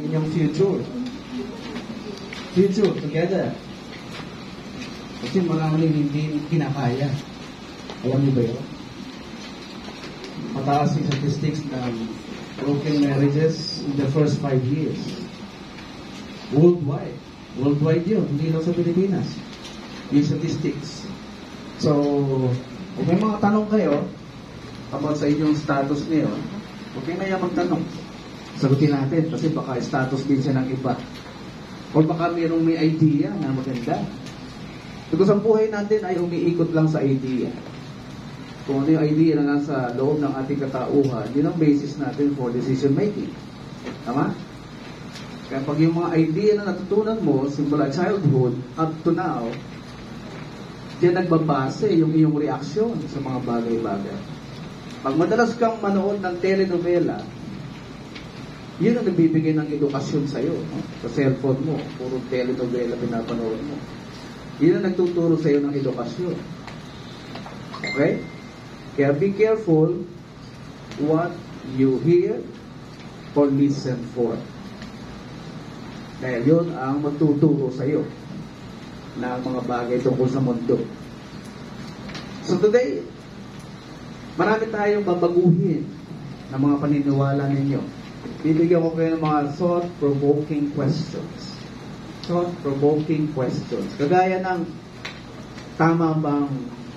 inyong future. Future, together. Kasi maraming hindi kinakaya. Alam niyo ba yun? Mataas yung statistics ng broken marriages in the first 5 years. Worldwide. Worldwide yun, hindi lang sa Pilipinas. Yung statistics. So, kung may mga tanong kayo about sa inyong status ngayon, huwag kayo na magtanong. Sagutin natin kasi baka status din siya ng iba. O baka mayroong may idea na maganda. Because ang buhay natin ay umiikot lang sa idea. Kung ano yung idea na nasa loob ng ating katauhan, yun ang basis natin for decision making. Tama? Kaya pag yung mga idea na natutunan mo simula childhood up to now, diyan nagbabase yung iyong reaksyon sa mga bagay-bagay. Pag madalas kang manood ng telenovela, yun ang nagbibigay ng edukasyon sa'yo. No? Sa cellphone mo, puro telenovela pinapanood mo. Yun ang nagtuturo sa'yo ng edukasyon. Okay? Kaya be careful what you hear or listen for. Dahil yun ang magtuturo sa'yo ng mga bagay tungkol sa mundo. So today, marami tayong babaguhin ng mga paniniwala ninyo. Bibigyan ko kayo ng mga thought-provoking questions. Thought-provoking questions. Kagaya ng, tama bang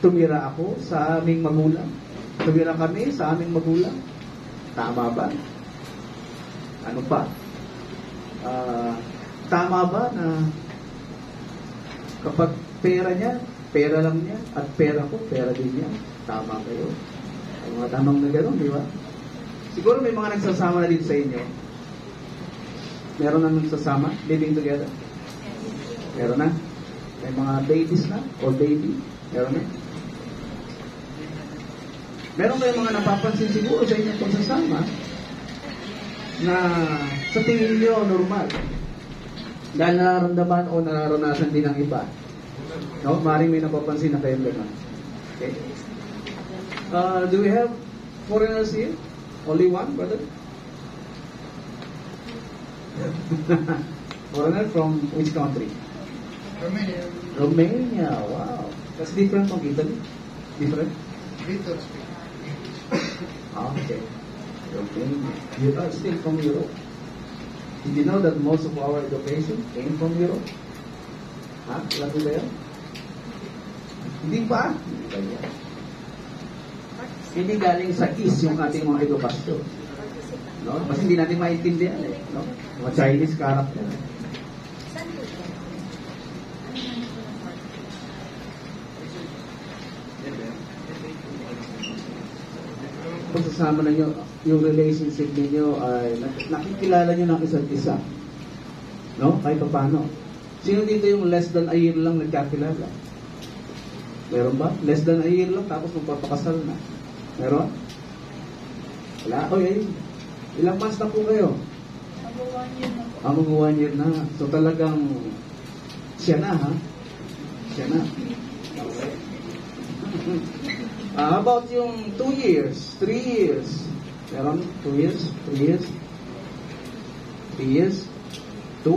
tumira ako sa aming magulang? Tumira kami sa aming magulang? Tama ba? Ano pa? Tama ba na kapag pera niya, pera lang niya, at pera ko, pera din niya? Tama kayo? Ang mga tanong na gano'n, di ba? Siguro may mga nagsasama na din sa inyo. Meron na nagsasama? Living together? Meron na? May mga babies na? Or baby? Meron na? Meron kayong mga napapansin siguro sa inyong pagsasama na sa tingin nyo normal. Dahil nararamdaman o nararanasan din ng iba. No? Maring may napapansin na kayong gano'n. Okay? Do we have foreigners here? Only one, brother? Foreigner from which country? Romania. Romania, wow. That's different from Italy? Different? Little speak. Okay. Romania. You are still from Europe. Did you know that most of our education came from Europe? Ha? Alam mo ba yun? Hindi pa? Hindi pa yan. Hindi galing sa East yung ating mga edukasyon. No? Kasi hindi natin maintindihan eh. No? Mga Chinese character. Pagsasama na nyo, yung relationship ninyo ay nakikilala nyo ng isa't isa. No? Kahit pa paano. Sino dito yung less than a year lang nagkakilala? Meron ba? Less than a year lang tapos magpapakasal na. Meron? Wala? O yun. Ilang months na po kayo? Mag 1 year na. So talagang siya na, ha? Siya na. Okay. How about yung 2 years? 3 years? Meron? 2 years? 3 years? 3 years? 2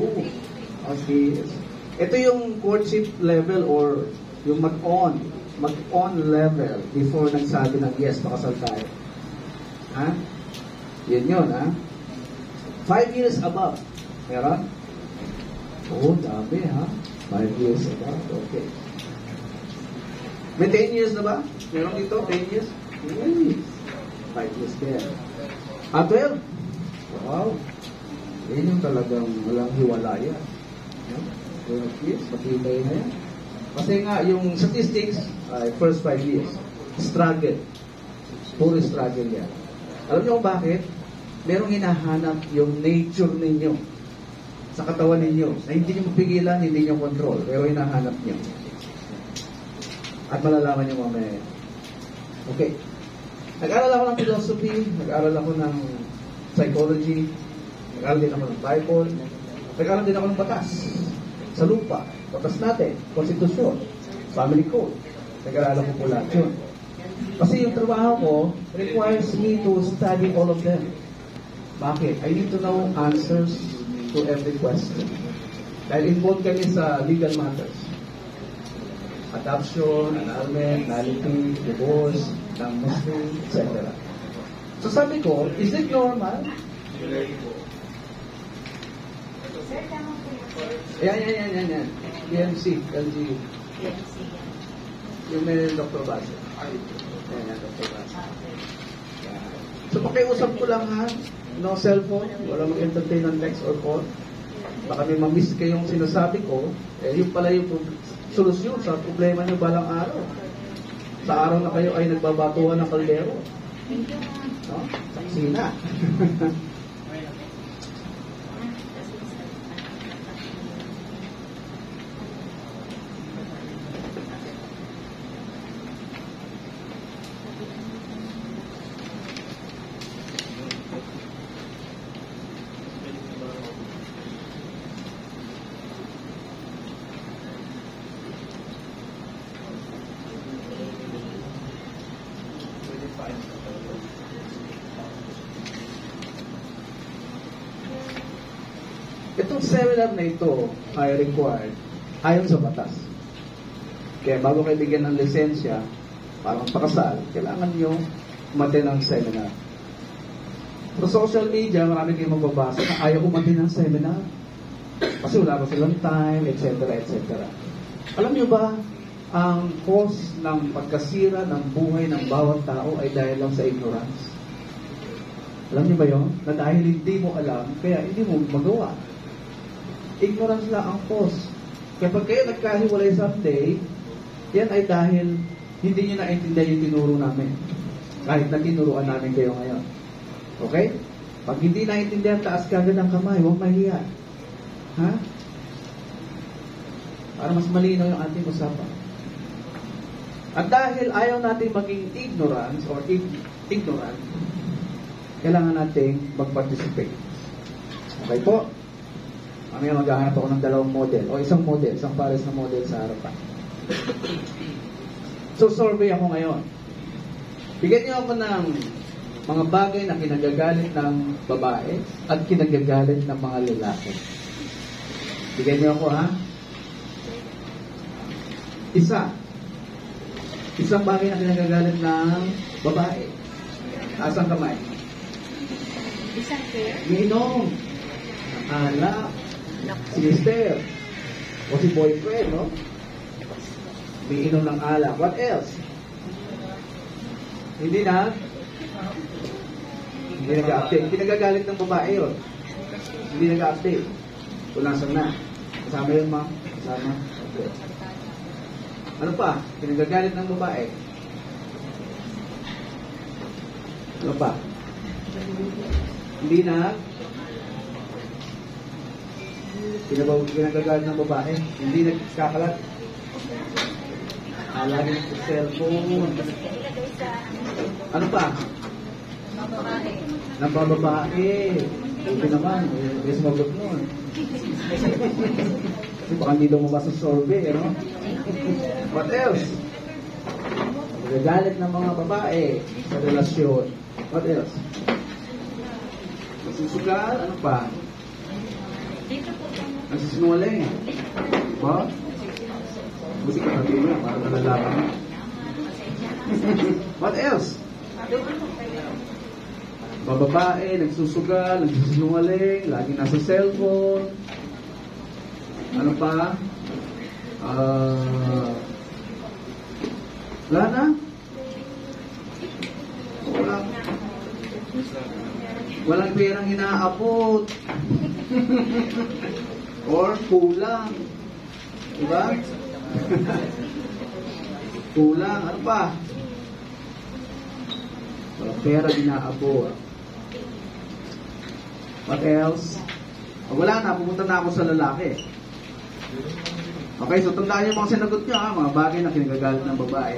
or 3 years? Ito yung courtship level or yung mag-on level before nagsabi ng yes, pakasal tayo. Ha? Yun, ha? 5 years above. Meron? Oo, dami, ha? 5 years above. Okay. May 10 years na ba? Meron dito? 10 years? Yes. 5 years there. 12? Wow. Yan yung talagang walang hiwalaya. 12 years, matibay na yan. Kasi nga, yung statistics, first 5 years, struggle. Puro struggle yan. Alam niyo kung bakit? Merong hinahanap yung nature ninyo sa katawan ninyo na hindi niyo mapigilan, hindi niyo control, pero hinahanap niyo. At malalaman niyo mamaya. Okay. Nag-aral ako ng philosophy, nag-aral ako ng psychology, nag-aral din ako ng Bible, nag-aral din ako ng batas sa lupa. Batas natin, konstitusyon, family code. Nag-aaral ko po lahat yun. Kasi yung trabaho ko requires me to study all of them. Bakit? I need to know answers to every question. Dahil involved kami sa legal matters. Adoption, annulment, nullity, divorce, non-Muslim, etc. So sabi ko, is it normal? Yan. PMC, LGU. Yung may Dr. Basso. Yan, Dr. Basso. So pakiusap ko lang ha, no cellphone, wala mag-entertain ng text or call. Baka may ma-miss kayong sinasabi ko, yun pala yung solusyon sa problema nyo balang araw. Sa araw na kayo ay nagbabatuhan ng kaldero. No? Saksi na. Itong seminar na ito ay required ayon sa batas. Kaya bago kayo bigyan ng lisensya para magpakasal, kailangan nyo umattend ng seminar. Sa social media, marami kayong magbabasa na ayaw umattend ng seminar. Kasi wala pa silang time, etc. etc. Alam nyo ba, ang cause ng pagkasira ng buhay ng bawat tao ay dahil lang sa ignorance. Alam niyo ba yun? Na dahil hindi mo alam, kaya hindi mo magawa. Ignorance lang ang cause. Kaya pag kayo nagkahiwalay someday, yan ay dahil hindi nyo naintindihan yung tinuro namin. Kahit na tinuruan namin kayo ngayon. Okay? Pag hindi naintindihan, taas ka agad ng kamay, huwag mahiya. Ha? Para mas malinaw yung ating usapan. At dahil ayaw natin maging ignorance or ignorant, kailangan natin mag-participate. Okay po? Mamaya maghahanap ako ng dalawang model o isang pares na model sa harapan. So, survey ako ngayon. Bigyan niyo ako ng mga bagay na kinagagalit ng babae at kinagagalit ng mga lalaki. Bigyan niyo ako, ha? Isang bagay na kinagagalit ng babae. Asang kamay? Isang pair? Minom. Anak. Si mister. O si boyfriend, no? May inom ng alak. What else? Hindi na? Hindi nag-update. Hindi nagagalit ng babae yun. Hindi nag-update. Punasan na. Kasama yun, ma'am? Kasama? Okay. Ano pa? Pinagagalit ng babae. Ano pa? Hindi na? Pinagagalit ng babae. Hindi nagkakalat. Lagi ng cellphone. Ano pa? Ng babae. Buti naman. May sumagot nun. Kasi baka hindi daw mabasa sa survey, ano? What else? Nagagalit ng mga babae sa relasyon. What else? Nasusugal? Ano pa? Nagsisinungaling. Ba? Buti ka sabihin niya, para nalalaman niya. What else? Bababae, nagsusugal, nagsisinungaling, lagi nasa cellphone. Ano pa? Wala na? Walang perang inaabot. Or kulang. Diba? Kulang. Ano pa? Walang pera inaabot. What else? Wala na. Pumunta na ako sa lalaki. Okay, so tandaan niyo mga sinagot niyo, ha? Mga bagay na kinagagalit ng babae.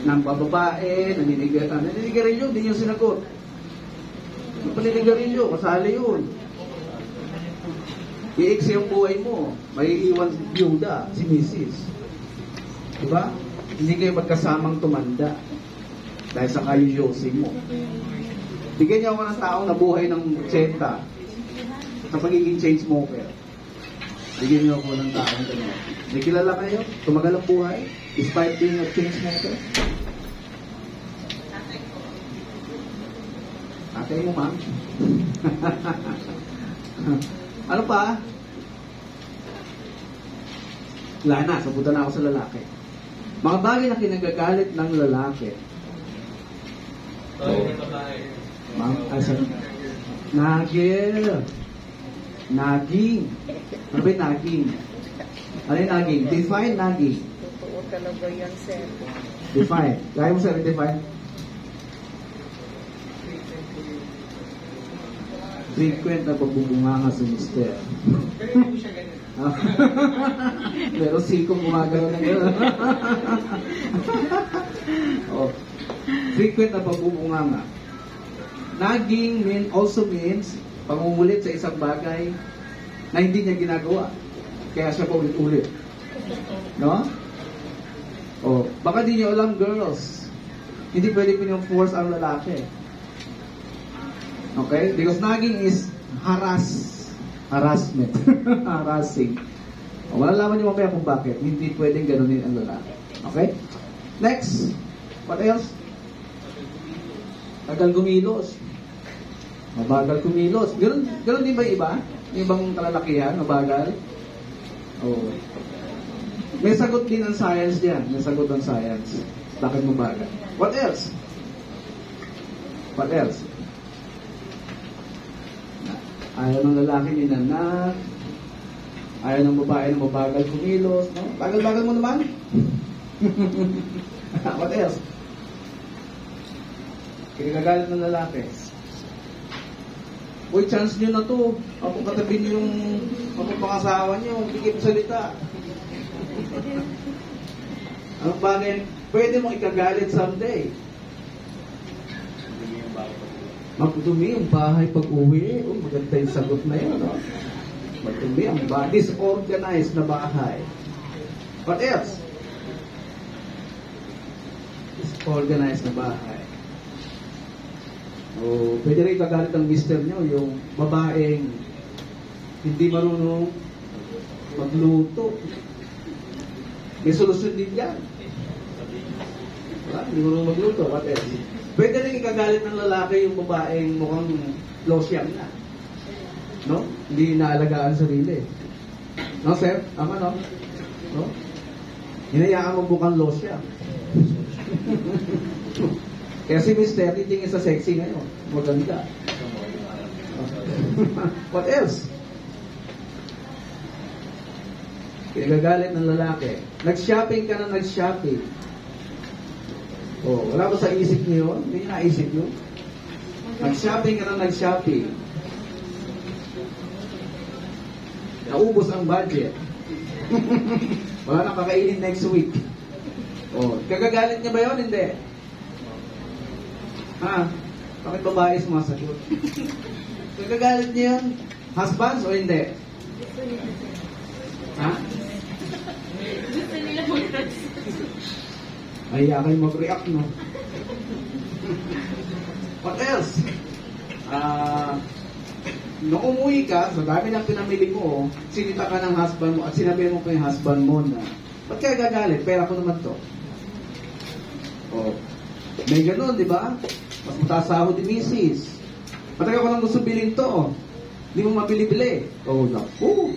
Ng babae, naninigarilyo, hindi niyo sinagot. Yung paninigarilyo, kasali yun. I-exe yung buhay mo. May iwan byuda, si Mrs. Diba? Hindi kayo magkasamang tumanda dahil sa kayuyosin mo. Bigyan niyo ako ng taong nabuhay ng 80. sa pagiging chain smoker. Bigyan niyo ako ng taong ganyan. May kilala kayo? Tumagal ang buhay? Despite being a chain smoker? Atay mo, ma'am. Ano pa? Wala na, sabutan na ako sa lalaki. Mga bagay na kinagagalit ng lalaki. Ma'am, nagil. Naging. Ano ba yung naging? Ano yung naging? Define naging. Totoo talaga yan, sir. Define. Kaya mo sir, define? Frequent na pagbubunganga sa mister. Pero sikong gumagalaw na gano'n. Oh. Frequent na pagbubunganga. Naging also means pangungulit sa isang bagay na hindi niya ginagawa. Kaya siya paulit-ulit. No? Oh, baka di niyo alam, girls. Hindi pwede pinong-force ang lalaki. Okay? Because nagging is harassment. Harassing. O, malalaman niyo mamaya kung bakit. Hindi pwedeng ganunin ang lalaki. Okay? Next. What else? Tagal gumilos. Mabagal kumilos. Ganun din ba iba? Yung ibang kalalakihan, mabagal? Oh. May sagot din ang science diyan. May sagot ang science. Bakit mabagal? What else? What else? Ayaw ng lalaki ninanag. Ayaw ng babae na mabagal kumilos. No? Bagal-bagal mo naman. What else? Kinagagalit ng lalaki. Uy, chance nyo na to. Ako katabi niyo yung pangasawa niyo. Hindi kayo salita. Anong bagay? Pwede mong ikagalit someday. Magdumi yung bahay pag uwi. Oh, maganda yung sagot na yun. No? Magdumi ang bahay. Disorganized na bahay. What else? Disorganized na bahay. O, pwede rin ikagalit ang mister nyo, yung babaeng hindi marunong magluto. May solusyon din yan. Hindi marunong magluto. What else? Pwede rin ikagalit ng lalaki yung babaeng mukhang losyang na. No? Hindi naalagaan sarili. No, sir? Tama, no? No? Hinayaan mo mukhang losyang. Kaya si Mr. titingin sa sexy ngayon. Maganda. What else? Kinagagalit ng lalaki. Nag-shopping ka na nag-shopping. Oh, wala ba sa isip niyo? Hindi niyo naisip yun? Nag-shopping ka na nag-shopping. Naubos ang budget. Wala na kakainin next week. Oh, kagagalit niya ba yun? Hindi. Ha? Bakit babae sumasagot? Kagagalit niya yun? Husbands o hindi? Ha? Gusto nila mag-react. Mahiya kayo mag-react, no? What else? Nung umuwi ka, sa dami ng pinamili mo, sinita ka ng husband mo at sinabi mo pa yung husband mo na, ba't kaya gagalit? Pera ko naman to. Oh. May ganun, di ba? Mas mataas sahod ni misis. Matagal ko lang gusto bilhin to. Hindi mo mabili-bili. Oh, naku.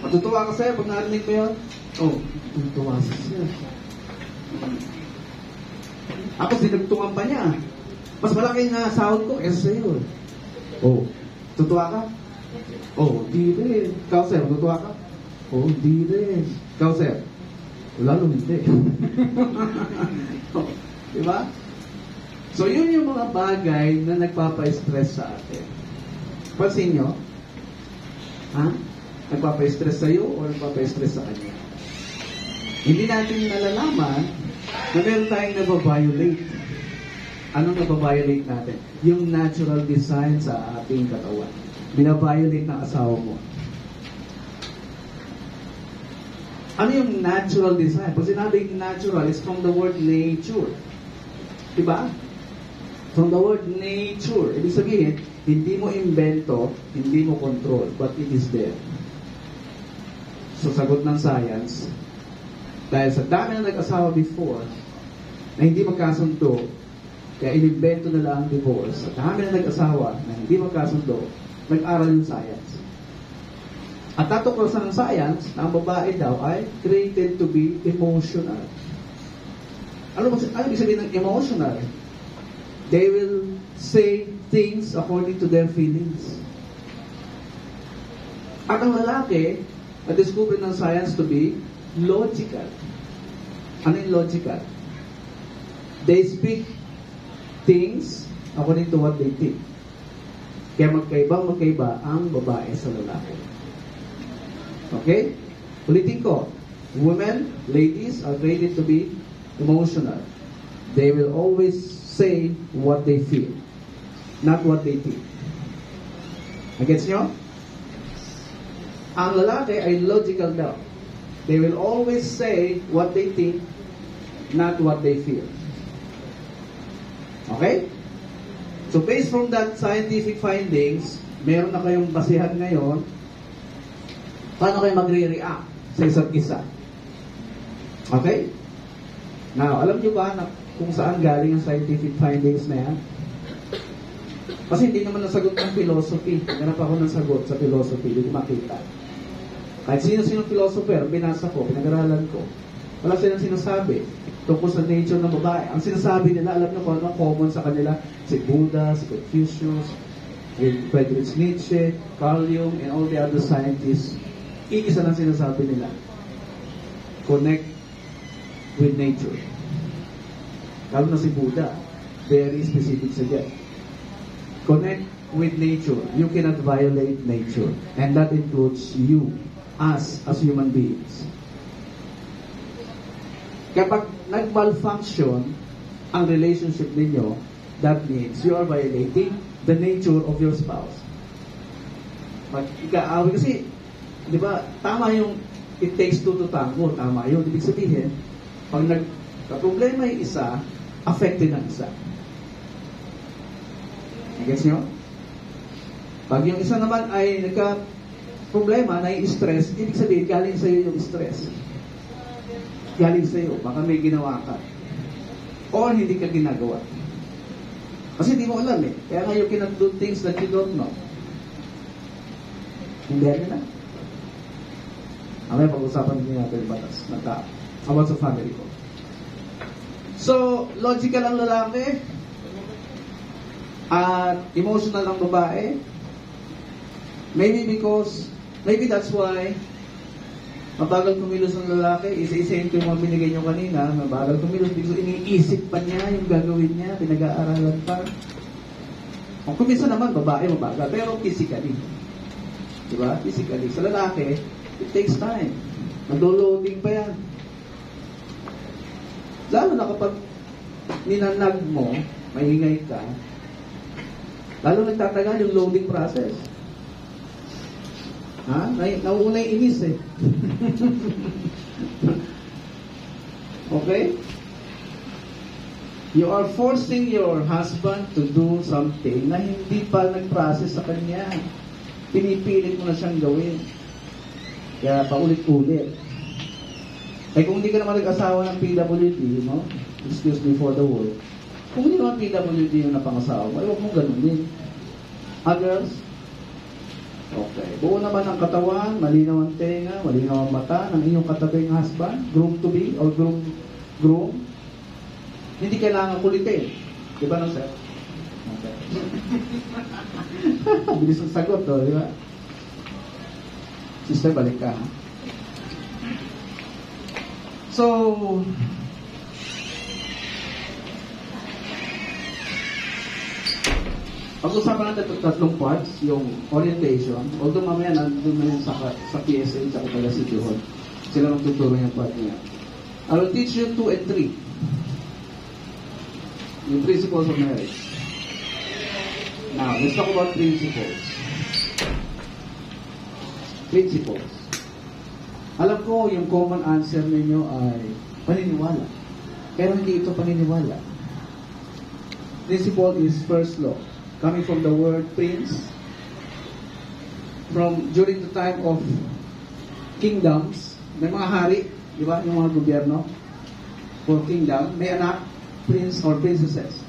Matutuwa ka sa'yo pag narinig mo yun. Oh, matutuwa siya. Ako, sinagtungan pa niya. Mas malaki na sahod ko kaysa sa'yo. Oh, tutuwa ka? Oh, di rin. Ikaw, sir, tutuwa ka? Oh, di rin. Ikaw, sir? Lalo hindi. Oh, diba? So, yun yung mga bagay na nagpapa-stress sa atin. Pansin nyo? Ha? Nagpapa-stress sa'yo o nagpapa-stress sa kanya? Hindi natin nalalaman na meron tayong nababiolate. Anong nababiolate natin? Yung natural design sa ating katawan. Binabiolate ng asawa mo. Ano yung natural design? Pag sinabing natural, is from the word nature. Diba? From the word nature. Ibig sabihin, Hindi mo invento, hindi mo control, but it is there. So, sagot ng science, dahil sa dami na nag-asawa before, na hindi magkasundo, kaya inimbento nila ang divorce. Sa dami na nag-asawa na hindi magkasundo, nag-aral yung science. At tatuklasan ng science na ang babae daw ay created to be emotional. Ano ibig sabihin ng emotional? They will say things according to their feelings. At ang lalaki, na-discover ng science to be logical. Ano yung logical? They speak things according to what they think. Kaya magkaiba ang babae sa lalaki. Okay? Ulitin ko. Women, ladies, are created to be emotional. They will always say what they feel, not what they think. Nagets nyo? Ang lalaki ay logical daw. They will always say what they think, not what they feel. Okay? So based from that scientific findings, meron na kayong basihan ngayon paano kayo magre-react sa isa't isa. Okay? Now, alam nyo ba na kung saan galing ang scientific findings na yan? Kasi hindi naman nasagot ng philosophy. Ganap ako ng sagot sa philosophy. Hindi ko makita. Kahit sino-sino philosopher, binasa ko, pinag-aralan ko. Wala silang sinasabi tungkol sa nature ng babae. Ang sinasabi nila, alam nyo kung anong common sa kanila? Si Buddha, si Confucius, Friedrich Nietzsche, Carl Jung, and all the other scientists. Iisa lang sinasabi nila. Connect with nature. Lalo na si Buddha, very specific sa dyan. Connect with nature. You cannot violate nature. And that includes you, us, as human beings. Kapag nag-malfunction ang relationship ninyo, that means you are violating the nature of your spouse. Pag ika-away, kasi, di ba, tama yung it takes two to tango, tama yun. Ibig sabihin, pag nagka-problema yung isa, affected ang isa. Gets nyo? Pag yung isa naman ay nagka-problema, nai-stress, ibig sabihin, galing sa'yo yung stress. Galing sa'yo, baka may ginawa ka. O hindi ka ginagawa. Kasi hindi mo alam eh. Kaya nga you cannot do things that you don't know. Hindi na. Amay, pag-usapan din natin yung batas ng tao. About sa family ko. So, logical ang lalaki at emotional ang babae. Maybe that's why mabagal kumilos ng lalaki. Isa-isa yung mga binigay nyo kanina. Mabagal kumilos. Because iniisip pa niya yung gagawin niya. Pinag-aaralan pa. Kung kumisa naman, babae mabagal. Pero physically. Diba? Physically. Sa lalaki, it takes time. Nag-loading pa yan. Lalo na kapag ninanag mo, maingay ka, lalo nagtatagal yung loading process. Ha? Nauuna yung inis eh. Okay? You are forcing your husband to do something na hindi pa nag-process sa kanya. Pinipilit mo na siyang gawin. Kaya paulit-ulit. Eh kung hindi ka naman nag-asawa ng PWD, no? Excuse me for the word. Kung hindi naman PWD yung napangasawa mo, huwag mong ganun din. Others? Okay. Buo naman ang katawan, malinaw ang tenga, malinaw ang mata ng inyong katabing husband, groom-to-be or groom. Hindi kailangan kulitin. Di ba, no, sir? Okay. Bilis ang sagot, di ba? Sister, balik ka, ha? So, pag-usapan natin itong tatlong parts, yung orientation, although mamaya nandun na yun sa PSA, sa Kapala City Hall. Sila magtuturo yung part niya. I will teach you 2 and 3. Yung principles of marriage. Now, let's talk about principles. Principles. Alam ko, yung common answer ninyo ay paniniwala. Pero hindi ito paniniwala. Principle is first law. coming from the word prince. During the time of kingdoms, may mga hari, di ba, yung mga gobyerno, for kingdom, may anak, prince or princesses.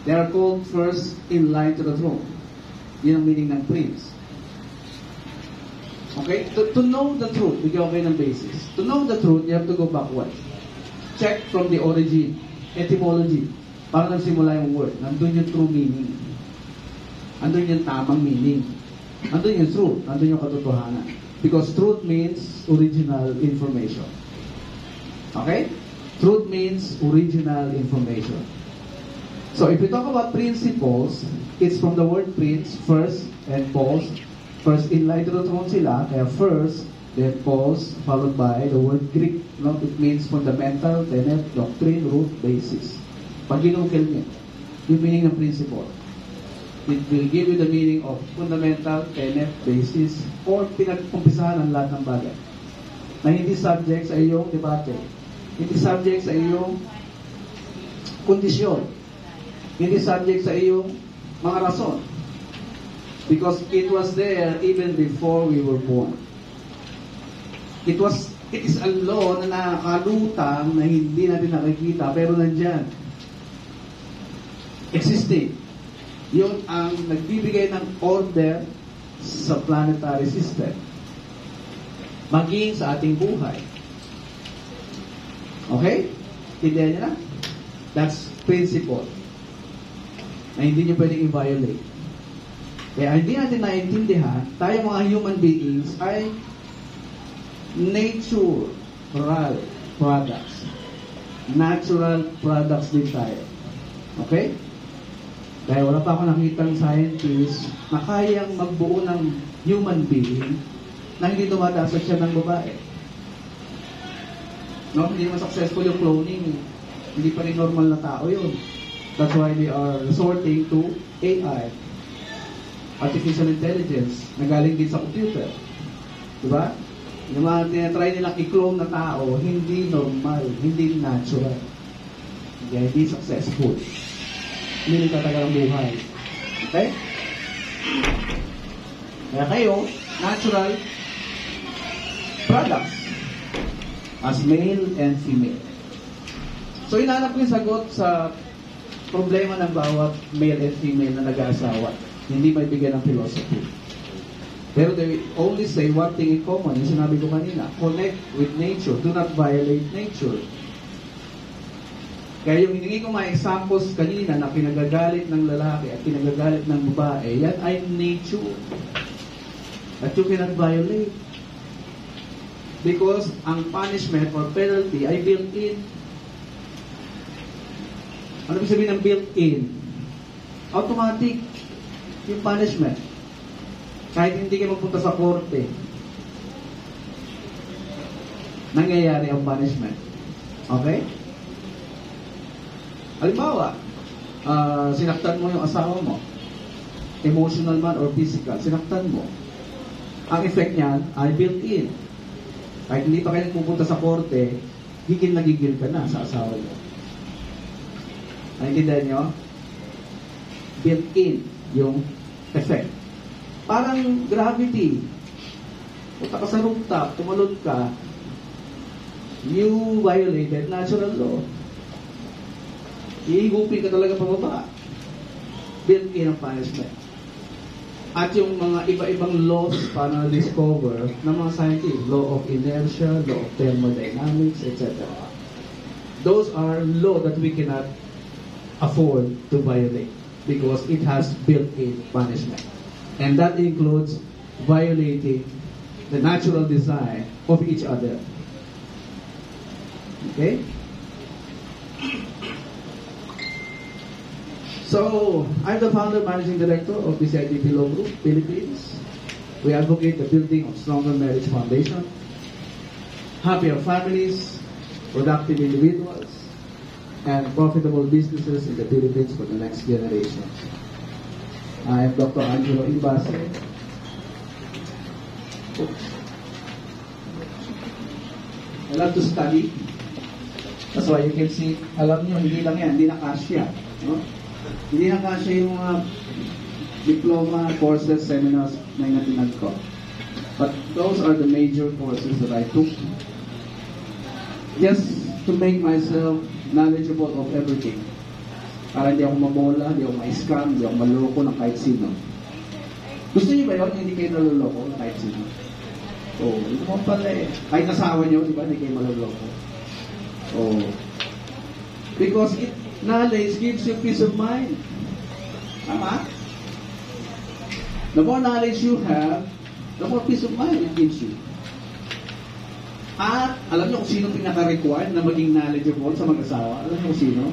They are called first in line to the throne. Yun ang meaning ng prince. Okay? To know the truth, bigyan ko kayo ng basis. To know the truth, you have to go backwards. Check from the origin, etymology. Paano nagsimula yung word? Nandun yung true meaning. Nandun yung tamang meaning. Nandun yung truth. Nandun yung katotohanan. Because truth means original information. Okay? Truth means original information. So if we talk about principles, it's from the word prince, first, and post. First in line to the throne sila, kaya first, then post, followed by the word Greek. No? It means fundamental, tenet, doctrine, root, basis. Pag ginukil niyo, yung meaning ng principle. It will give you the meaning of fundamental, tenet, basis, or pinag-umpisahan ang lahat ng bagay. Na hindi subject sa iyong debate. Hindi subject sa iyong kondisyon. Hindi subject sa iyong mga rason. Because it was there even before we were born. It is a law na nakakalutang na hindi natin nakikita, pero nandyan. Existing. Yun ang nagbibigay ng order sa planetary system. Maging sa ating buhay. Okay? Tindihan niyo na? That's principle. Na hindi niyo pwedeng i-violate. Kaya hindi natin naiintindihan, tayo mga human beings ay natural products. Natural products din tayo. Okay? Dahil wala pa ako nakitang scientist na kayang magbuo ng human being na hindi dumadasag siya ng babae. No? Hindi naman successful yung cloning. Hindi pa rin normal na tao yun. That's why we are resorting to AI. Artificial intelligence na galing din sa computer. Diba? Yung mga tinatry nilang i-clone na tao, hindi normal, hindi natural. Hindi successful. Hindi tatagal ang buhay. Okay? Kaya kayo, natural products as male and female. So, inanap ko yung sagot sa problema ng bawat male and female na nag-aasawa. Hindi may bigyan ng philosophy. Pero they only say one thing in common. Yung sinabi ko kanina, connect with nature. Do not violate nature. Kaya yung hiningi ko mga examples kanina na pinagagalit ng lalaki at pinagagalit ng babae, yan ay nature. At you cannot violate. Because ang punishment or penalty ay built-in. Ano ibig sabihin ng built-in? Automatic yung punishment. Kahit hindi kayo magpunta sa korte, nangyayari ang punishment. Okay? Halimbawa, sinaktan mo yung asawa mo, emotional man or physical, sinaktan mo. Ang effect niyan ay built-in. Kahit hindi pa kayo pupunta sa korte, gigil na gigil ka na sa asawa mo. Naintindihan nyo? Built-in yung effect. Parang gravity. Punta ka sa rooftop, tumalon ka, you violated natural law. Iigupin ka talaga pababa. Built-in ang punishment. At yung mga iba-ibang laws para na-discover ng mga scientists, law of inertia, law of thermodynamics, etc. Those are law that we cannot afford to violate because it has built-in punishment. And that includes violating the natural design of each other. Okay? So, I'm the founder, managing director of PCIDP Law Group, Philippines. We advocate the building of stronger marriage foundation, happier families, productive individuals, and profitable businesses in the Philippines for the next generation. I am Dr. Angelo Ibase. I love to study. That's why you can see, alam nyo, hindi lang yan, hindi na kasya. No? Hindi na kasya yung mga diploma, courses, seminars na inatinag ko. But those are the major courses that I took just to make myself knowledgeable of everything. Para hindi ako mabola, hindi ako ma-scam, hindi ako maloko ng kahit sino. Gusto niyo ba yun? Hindi kayo naloloko ng kahit sino? Oo, hindi mo pala eh. Kahit asawa niyo, di ba? Hindi kayo maloloko. Oo. Because knowledge gives you peace of mind. Tama? The more knowledge you have, the more peace of mind it gives you. At alam niyo kung sino pinaka-required na maging knowledgeable sa mag-asawa? Alam niyo kung sino?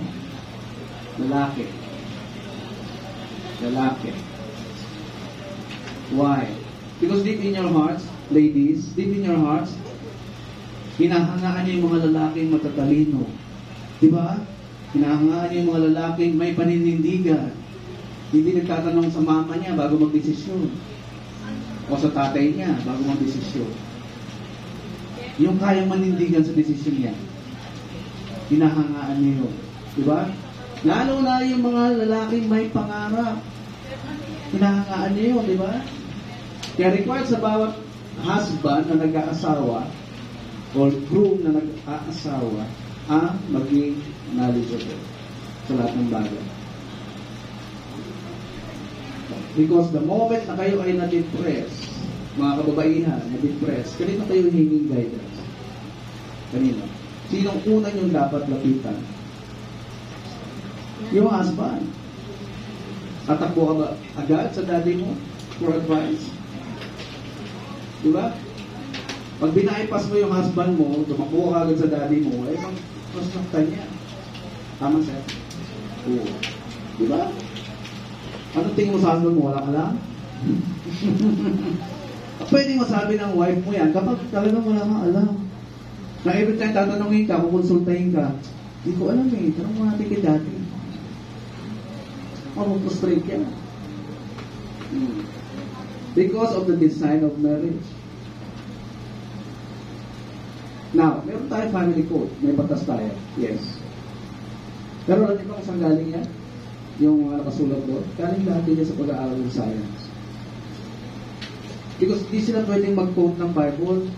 Lalaki. Lalaki. Why? Because deep in your hearts, ladies, deep in your hearts, hinahangaan niyo yung mga lalaking matatalino. Diba? Hinahangaan niyo yung mga lalaking may paninindigan. Hindi nagtatanong sa mama niya bago magdesisyon. O sa tatay niya bago magdesisyon. Yung kayang manindigan sa desisyon niya. Hinahangaan niyo yun. Diba? Lalo na yung mga lalaking may pangarap. Hinahangaan niyo yun, diba? Kaya required sa bawat husband na nag-aasawa or groom na nag-aasawa maging knowledgeable sa lahat ng bagay. Because the moment na kayo ay na-depress, mga kababaihan, na-depress, kanino kayo hinging guidance? Kanino? Sinong una nyo dapat lapitan? Yung husband. Tatakbo ka ba agad sa daddy mo for advice? Diba? Pag binaipas mo yung husband mo, tumakbo ka agad sa daddy mo, eh, mas naktan niya. Tama sir? Oo. Diba? Anong tingin mo sa husband mo? Wala ka lang? Pwede masabi ng wife mo yan kapag talagang wala kang alam. Na every time tatanungin ka, kukonsultahin ka, hindi ko alam eh, tanong mo natin kay daddy. Mag-frustrate ka. Because of the design of marriage. Now, meron tayo family code. May batas tayo. Yes. Pero alam niyo ba kung saan galing yan? Yung mga nakasulat doon? Galing lahat din sa pag-aaral ng science. Because di sila pwedeng mag-quote ng Bible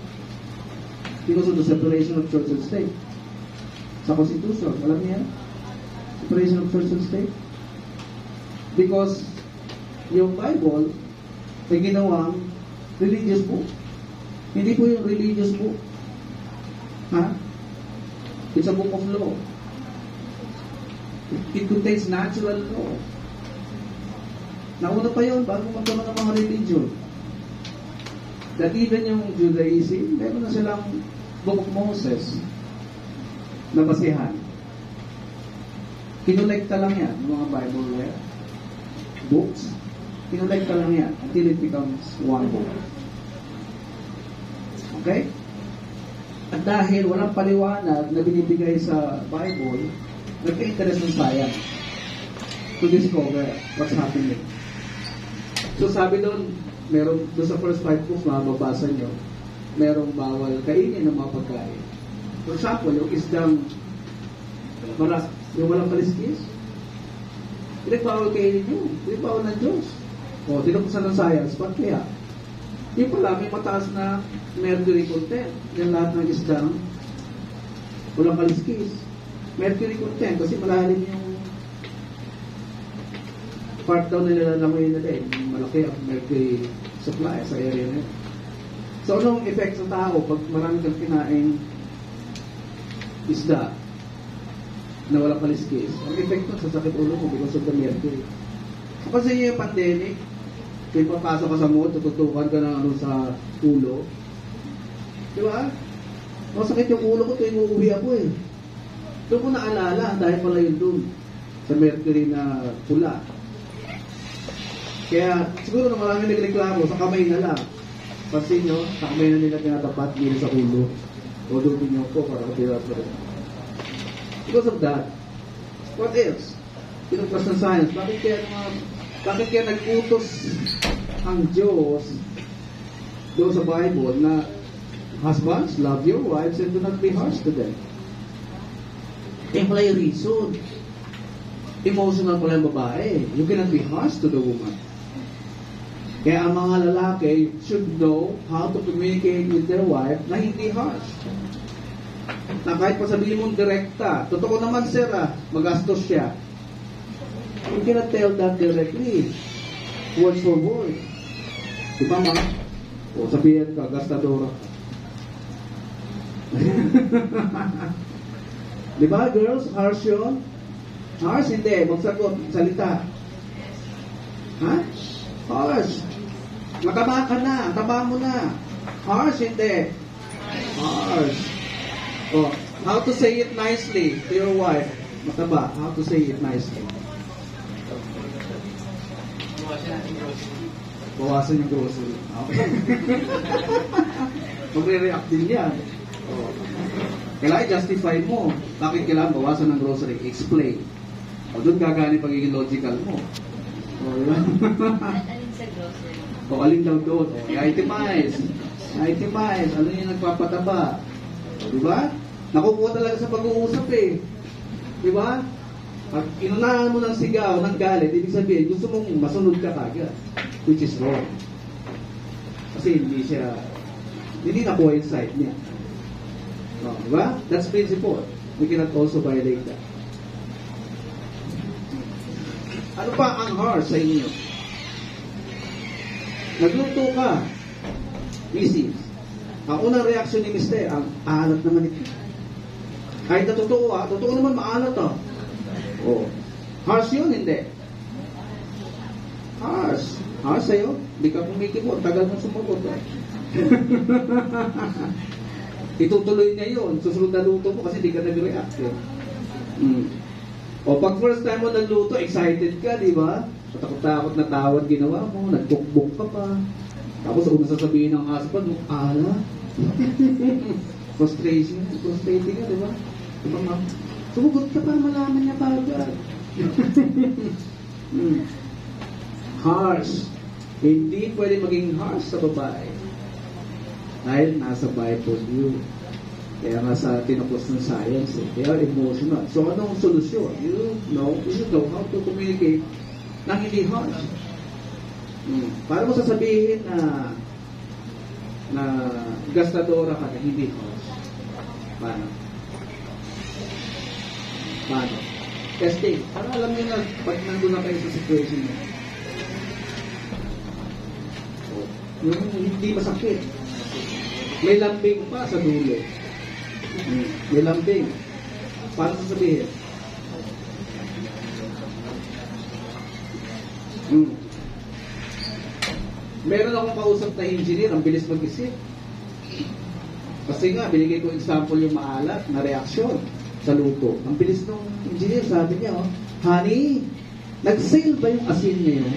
because of the separation of church and state. Sa Constitution, alam niya? Separation of church and state. Because yung Bible ay ginawang religious book. Hindi po yung religious book. Ha? It's a book of law. It contains natural law. Nauna pa yun bago magkaroon ng mga religion. That even yung Judaism, meron na silang Book of Moses na basihan. Kinolekta lang yan, yung mga Bible books. Kinolekta lang yan until it becomes one book. Okay? At dahil walang paliwanag na binibigay sa Bible, nagka-interest ng science to discover what's happening. So sabi doon, meron doon sa first 5 books, mababasa nyo, merong bawal kainin ng mga pagkain. For example, yung isdang yung walang kaliskis, bawal kainin nyo. Bawal ng Diyos. O, tinukusan ng science, ba't kaya? Yung pala, may mataas na mercury content. Yan lahat ng isdang walang kaliskis. Mercury content, kasi malalim yung part daw nila naman nila eh. Malaki ang mercury supply sa area nila. So, anong effect sa tao pag marami kang kinain isda na walang kaliskis? Ang effect nun sa sakit ulo mo because of the mercury. Kasi yung pandemic, kaya papasok ka sa mood, tututukan ka ng ano sa ulo. Di ba? Masakit yung ulo ko tuwing uuwi ako eh. Doon ko naalala, dahil pala yun doon, sa mercury na pula. Kaya, siguro na marami nagreklamo, sa kamay na lang. Pansin nyo, sa kamay na nila tinatapat dito sa ulo. O doon nyo po, para kapila pa rin. Because of that, what else? Pinagpas ng science, bakit kaya nag-utos ang Diyos doon sa Bible na husbands, love your wives and do not be harsh to them? Kaya pala yung reason. Emotional pala yung babae. You cannot be harsh to the woman. Kaya ang mga lalaki should know how to communicate with their wife na hindi harsh. Na kahit pa sabihin mong direkta, totoo naman sir magastos siya. You cannot tell that directly. Word for word. Di ba ma? O sabihin ka, gastadora ka. Di ba girls? Harsh yun? Harsh? Hindi. Magsagot. Salita. Ha? Harsh. Mataba ka na. Taba mo na. Harsh? Hindi. Harsh. Oh, how to say it nicely to your wife? Mataba. How to say it nicely? Bawasan yung grocery. Okay. Magre-react din yan. Oh. Kailangan justify mo. Bakit kailangan bawasan ng grocery? Explain. O doon gagani pagiging logical mo. O, diba? Alin sa grocery? O, alin daw doon? O, itemize. Itemize. Ano yung nagpapataba? O, diba? Nakukuha talaga sa pag-uusap eh. Diba? Pag inunahan mo ng sigaw, ng galit, ibig sabihin, gusto mong masunod ka kagad. Which is wrong. Kasi hindi nakuha yung side niya. No, diba? That's principle. We cannot also violate that. Ano pa ang harsh sa inyo? Nagluto ka, Mrs. Ang unang reaksyon ni Mr. ang alat naman ito. Kahit na totoo totoo naman maalat Oh. Harsh yun, hindi. Harsh. Harsh sa'yo. Hindi ka kumikimot. Tagal mong sumugot. Itutuloy niya yun. Susunod na luto mo kasi hindi ka nag-react. O pag first time mo nagluto, excited ka, di ba? Patakot-takot na tawad ginawa mo. Nag-cookbook ka pa. Tapos una sasabihin ng husband mo, frustrating ka, di ba? Diba, ma'am? Sumugot ka para malaman niya kagad. Harsh. Hindi pwede maging harsh sa babae. Dahil nasa Bible yun. Kaya nga sa tinapos ng science, they are emotional. So anong solusyon? You know how to communicate na hindi harsh. Para mo sasabihin na gastadora ka na hindi harsh. Paano? Testing. Para alam niyo na pag nandun na kayo sa situation mo. Yung hindi masakit. May lambing pa sa dulo. May lambing. Paano sasabihin? Meron akong kausap na engineer, ang bilis mag-isip. Kasi nga, binigay ko example yung maalat na reaksyon sa luto. Ang bilis ng engineer, sabi niya, honey, nag-sale ba yung asin niya yun?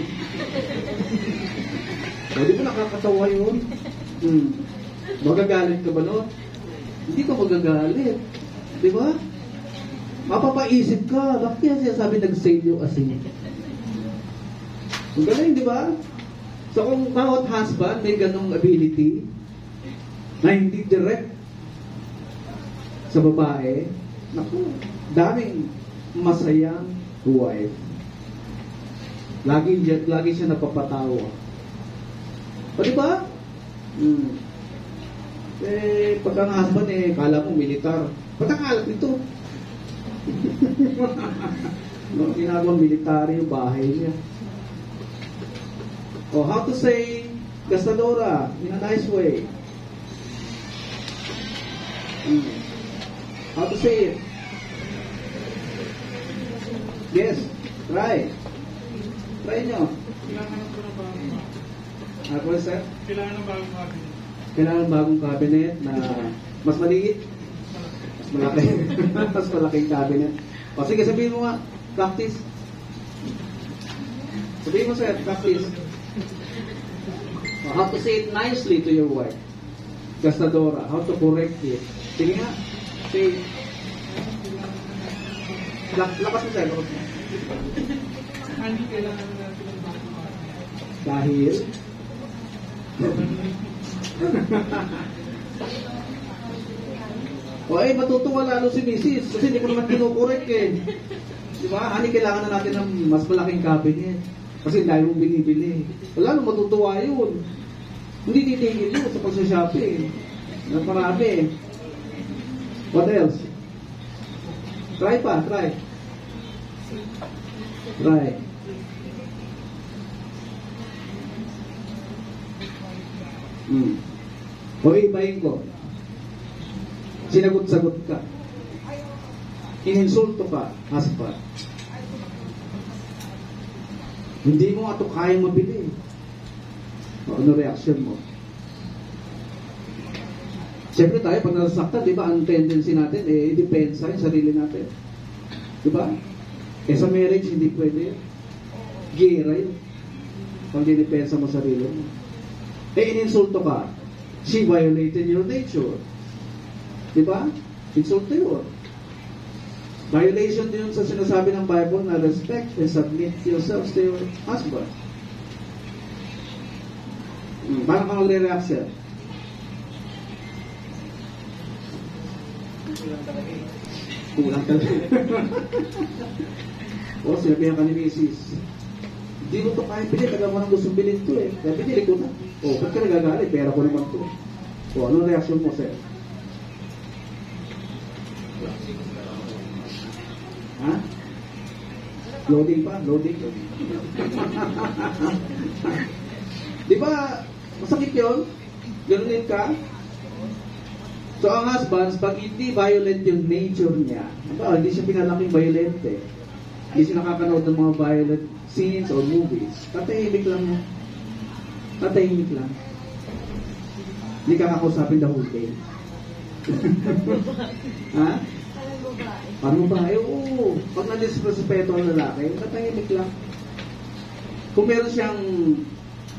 Di ba nakakatawa yun? Magagalit ka ba nun? Hindi ka magagalit. Di ba? Mapapaisip ka. Bakit yan siya sabi nag-sale yung asin? Ang galing, di ba? So kung bawat husband may ganong ability na hindi direct sa babae, naku, daming masayang wife. Lagi siya napapatawa. O diba? Pagka ang husband kala mo militar. Ba't ang alat nito? Ginagawang military yung bahay niya. How to say gastadora in a nice way. How to say it? Yes, try. Try nyo. Ano sir? Kailangan ng bagong cabinet. Kailangan ng bagong cabinet na mas maliit. Mas malaki. Mas malaking cabinet. Sige, sabihin mo nga, practice. Sabihin mo sir, practice. How to say it nicely to your wife. Gastadora. How to correct it. Sige nga. Say. Lakas mo sir. Hindi kailangan natin ng bagong cabinet. Dahil? Matutuwa lalo si Mrs. Kasi hindi ko naman kinukorek Di ba? Kailangan na natin ng mas malaking cabinet. Kasi dahil mong binibili. Wala nang matutuwa yun. Hindi titigil yun sa pagsashopping. Na marami. What else? Try pa, try. Try. O ibahin ko. Sinagot-sagot ka. Ininsulto ka, husband. Hindi mo nga ito kaya mabili. O, ano reaction mo? Siyempre tayo, pag nasasaktan, di ba, ang tendency natin, i-depensa yung sarili natin. Di ba? Sa marriage, hindi pwede. Gira yun. Pag dinepensa mo sarili mo. Ininsulto ka. She violated your nature. Di ba? Insulto yun. Violation din yun sa sinasabi ng Bible na respect and submit yourselves to your husband. Paano ka magre-react siya? Kulang talaga. O, sinabihan ka ni Mrs. Hindi mo ito kaya bilhin. Tagal mo nang gusto bilhin ito eh. Kaya binili ko na. O, ba't ka nagagalit? Pera ko naman ito. O, anong reaction mo, sir? Ha? Loading pa? Loading? Di ba, masakit yun? Ganunin ka? So, ang husbands, pag hindi violent yung nature niya, hindi siya pinalaking violent eh. Hindi siya nakakanood ng mga violent scenes or movies. Tatahimik lang mo. Tatahimik lang. Hindi ka kakausapin the whole day. Ha? Parang babae? Oo. Pag na-disrespeto ang lalaki, tatahimik lang. Kung meron siyang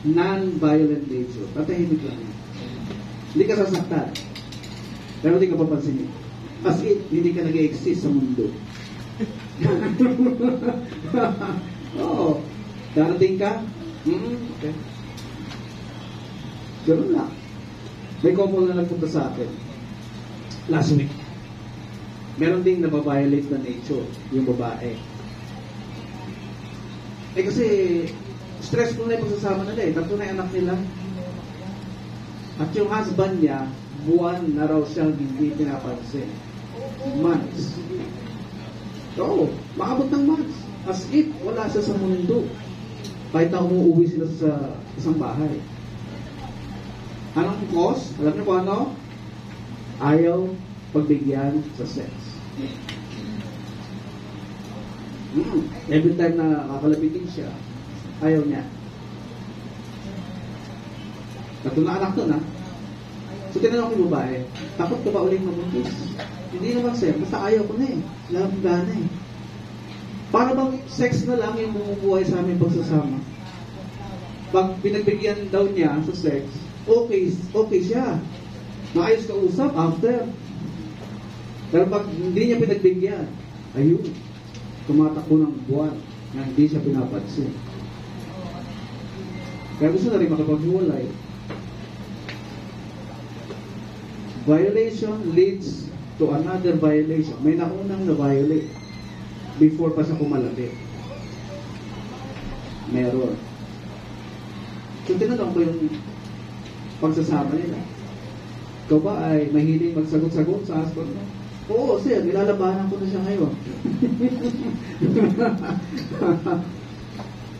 non-violent nature, tatahimik lang. Hindi ka sasaktan. Pero hindi ka papansinin. As in, hindi ka nag-exist sa mundo. Oo. Darating ka? Okay. Ganun lang. May couple na nagpunta sa akin last week. Meron ding nababiolate na nature, yung babae. Kasi stressful na yung pagsasama nila eh. Tatlo na yung anak nila. At yung husband niya, buwan na raw siyang hindi pinapansin. Months. Oo, maabot ng months. As if wala siya sa mundo. Kahit na umuwi sila sa isang bahay. Anong cause? Alam niyo po ano? Ayaw pagbigyan sa sex. Every time na kakalapitin siya, ayaw niya. Tatlo na anak to na. So, tinanong ko yung babae, takot ka ba ulit mabuntis? Hindi naman, sir. Basta ayaw ko na eh. Wala akong gana eh. Para bang sex na lang yung bumubuhay sa aming pagsasama? Pag pinagbigyan daw niya sa sex, okay siya. Maayos ka usap after. Pero pag hindi niya pinagbigyan, ayun, tumatakbo ng buwan na hindi siya pinapansin. Kaya gusto na rin makapaghiwalay. Violation leads to another violation. May naunang na-violate before pa siya kumalapit. Meron. So, tinanong ko yung pagsasama nila. Ikaw ba ay mahiling magsagot-sagot sa husband mo? Oo, sir. Nilalabanan ko na siya ngayon.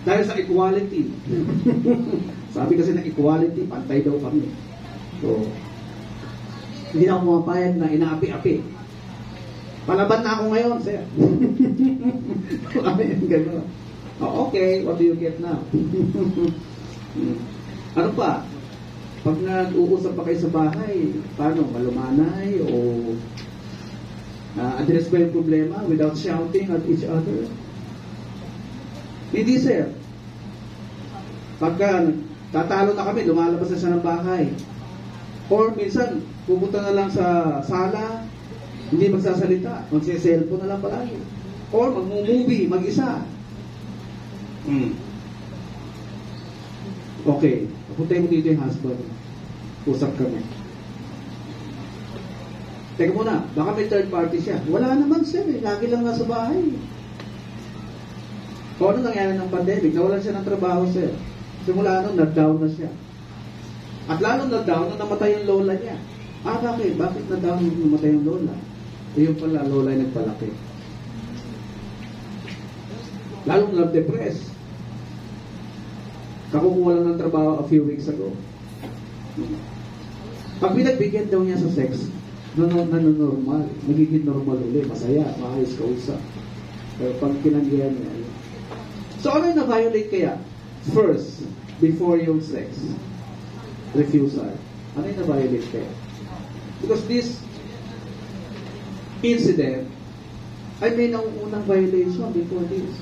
Dahil sa equality. Sabi kasi ng equality, pantay daw kami. So, hindi na ako pumapayag na inaapi-api. Palaban na ako ngayon, sir. Gano'n. Oh, okay, what do you get now? Ano pa? Pag nag-uusap pa kayo sa bahay, paano? Malumanay o address ba yung problema without shouting at each other? Hindi, sir. Pagka tatalo na kami, lumalabas na siya ng bahay. Or minsan, pupunta na lang sa sala, hindi magsasalita, magse-cellphone na lang palagi. Or mag-movie, mag-isa. Okay, pupuntahin mo dito yung husband. Usap kami. Teka muna, baka may third party siya. Wala naman sir, lagi lang nasa bahay. Kung ano nangyari ng pandemic, nawalan siya ng trabaho, sir. Simula nun, nag-down na siya. At lalong na-down nung namatay yung lola niya. Bakit? Bakit na-down nung namatay yung lola? Yung pala, lola ay nagpalaki. Lalong na-depress. Kakukuha lang ng trabaho a few weeks ago. Pag pinagbigyan daw niya sa sex, nanonormal. Nagiging normal ulit. Masaya, maayos kausap. Pero pag kinanggihan niya, so ano yung na-violate kaya? First, before yung sex, refusal. Ano yung na-violate kaya? Because this incident ay may nauunang violation before this.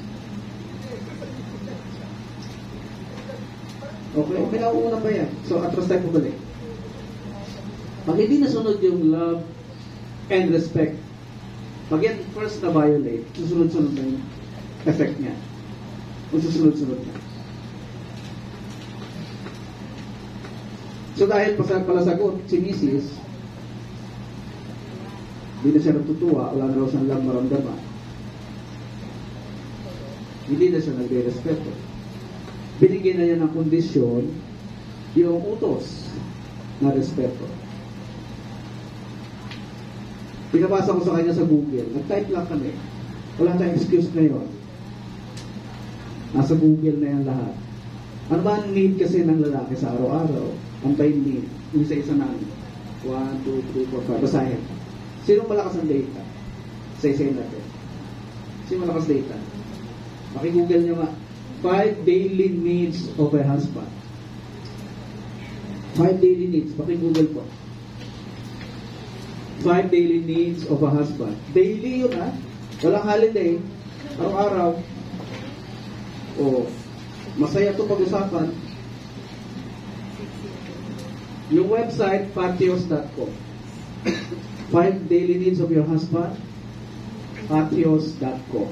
Okay? May nauunang ba yan? So, atras tayo pabalik. Pag hindi nasunod yung love and respect, pag yan first na-violate, susunod-sunod na yung effect niya. Kung susunod-sunod na. So dahil palasagot si Mrs., hindi na siya natutuwa, wala na raw siyang lang maramdaman. Hindi na siya nagre-respeto. Binigyan na niya ng kondisyon yung utos na respeto. Pinabasa ko sa kanya sa Google. Nag-type lang kami. Wala tayong excuse ngayon. Nasa Google na yan lahat. Ano ba ang need kasi ng lalaki sa araw-araw? Ang time need. Isa-isa na. 1, 2, 3, 4, 5. Basahin. Sino malakas ang data? Isa-isa natin. Sino malakas data? Maki-Google nyo nga. 5 daily needs of a husband. 5 daily needs. Maki-Google po. 5 daily needs of a husband. Daily yun ha. Walang holiday. Araw-araw. O, masaya ito pag-usapan. Yung website, patios.com. 5 daily needs of your husband, patios.com.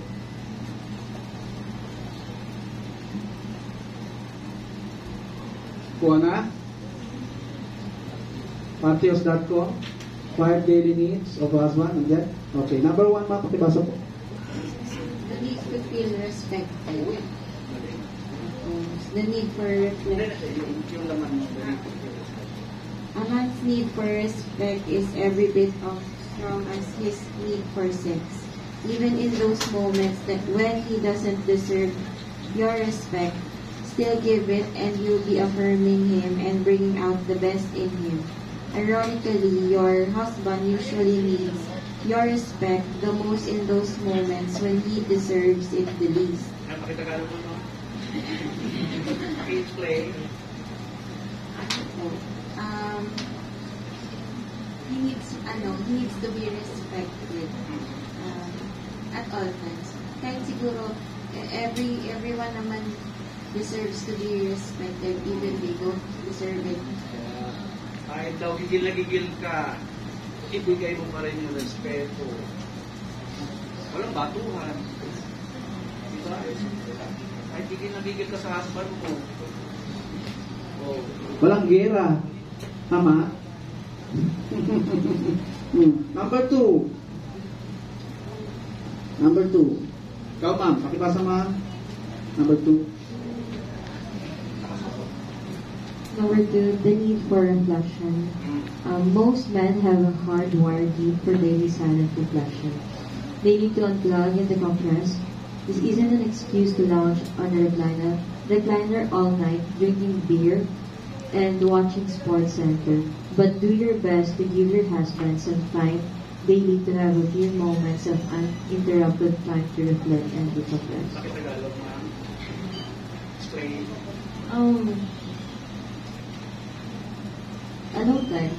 Kuha na? Patios.com. 5 daily needs of a husband. And then, okay. Number 1, pakibasa po. The need to feel respected. The need for reflection. A man's need for respect is every bit as strong as his need for sex. Even in those moments that when he doesn't deserve your respect, still give it and you'll be affirming him and bringing out the best in him. Ironically, your husband usually needs your respect the most in those moments when he deserves it the least. Explain. He needs to be respected at all times. Kahit siguro everyone naman deserves to be respected even they don't deserve it. Kahit daw gigil na gigil ka, ibigay mo pa rin yung respeto. Walang batuhan. Diba? Kahit gigil na gigil ka sa husband mo. Oh. Walang gera. Tama? Number 2. Ikaw, ma'am. Pakibasa, ma'am. Number 2. Number 2, the need for reflection. Most men have a hardwired need for daily silent reflection. They need to unplug and decompress. This isn't an excuse to lounge on a recliner all night, drinking beer and watching Sports Center. But do your best to give your husband some time daily to have a few moments of uninterrupted time to reflect and decompress. Pakitagalog, ma'am. Explain. Anong time?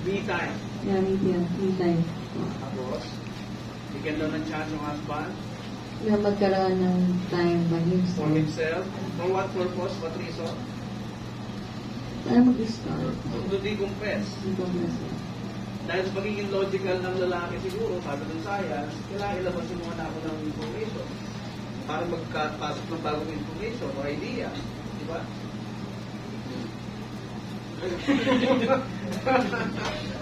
Me time. Yeah, me time. Tapos, bigyan daw ng chance yung husband Na magkaroon ng time by for himself. himself. For what purpose? What reason? Para mag-start. To decompress. Decompress. Dahil sa pagiging logical ng lalaki siguro, sabi ng science, kailangan ilabas yung mga nako ng information para magkapasok ng bagong information o idea. Di ba?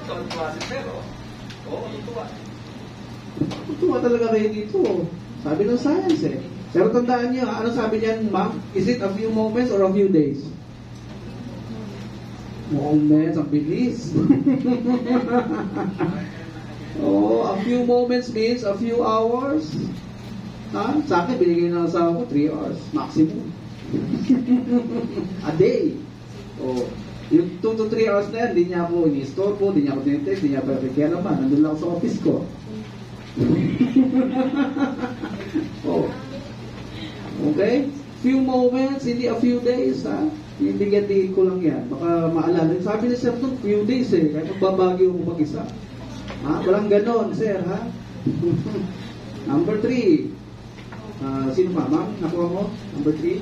Thought process pero, oo, tutuwa. Tuwa talaga kayo dito. Sabi ng science Pero tandaan niyo, ano sabi niyan, ma'am? Is it a few moments or a few days? Moments, ang bilis. Oh, a few moments means a few hours. Ha? Sa akin, binigay ng asawa ko 3 hours, maximum. A day. Oh, yung 2 to 3 hours na yan, hindi niya ako ini-store, hindi niya ako tinitext, hindi niya ako kaya naman, nandun lang ako sa office ko. Oh. Okay? Few moments, hindi a few days, ha? Ibigay ko lang yan. Baka maalala. Sabi ni Sir Tom, few days eh. Kaya magbabagyo mo mag-isa. Ha? Walang ganon, Sir, ha? Number 3. Sino pa? Ma'am, nakuha mo? Number 3.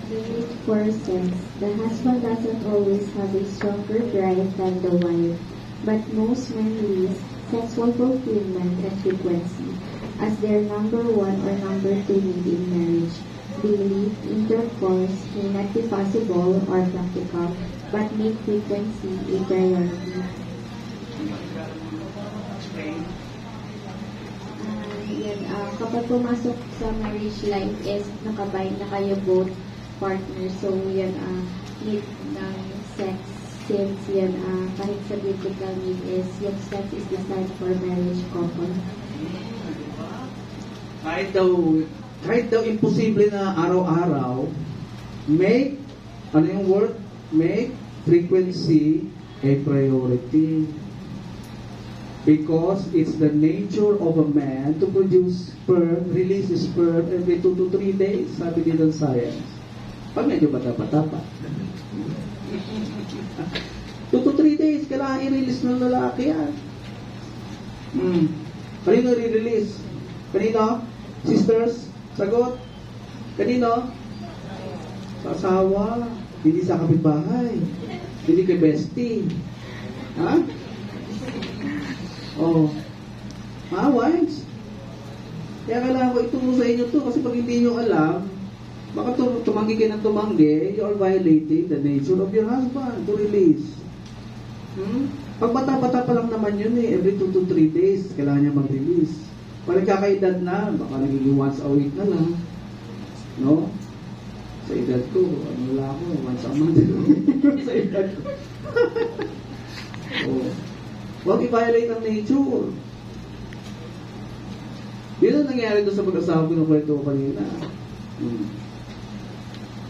The need for sex. The husband doesn't always have a stronger drive than the wife, but most men list sexual fulfillment and frequency as their number 1 or number 2 need in marriage. Believe intercourse may not be possible or practical, but make frequency a priority. Kapag pumasok sa marriage life is nakabind na kayo both partners. So, yan, need ng sex. Since yan, kahit sa biblical need is, yung sex is designed for marriage couple. Kahit daw imposible na araw-araw, make, ano yung word? Make frequency a priority. Because it's the nature of a man to produce sperm, release sperm every 2 to 3 days, sabi dito ng science. Pag medyo bata-bata pa. 2 to 3 days, kailangan i-release ng lalaki yan. Kanino i-release? Kanino? Sisters? Sagot? Kanino? Sa asawa. Hindi sa kapitbahay. Hindi kay bestie. Ha? Oh. Wives? Kaya kailangan ko ituro sa inyo to kasi pag hindi nyo alam, baka tumanggi kayo ng tumanggi, you are violating the nature of your husband to release. Pag bata-bata pa lang naman yun every 2 to 3 days, kailangan niya mag-release. Pag nagkakaedad na, baka nagiging once a week na lang. No? Sa edad ko, wala ako, once a month. Sa edad ko. Oh. Huwag i-violate ang nature. Yun ang nangyari doon sa pag-asawa ko ng kwento ko kanina.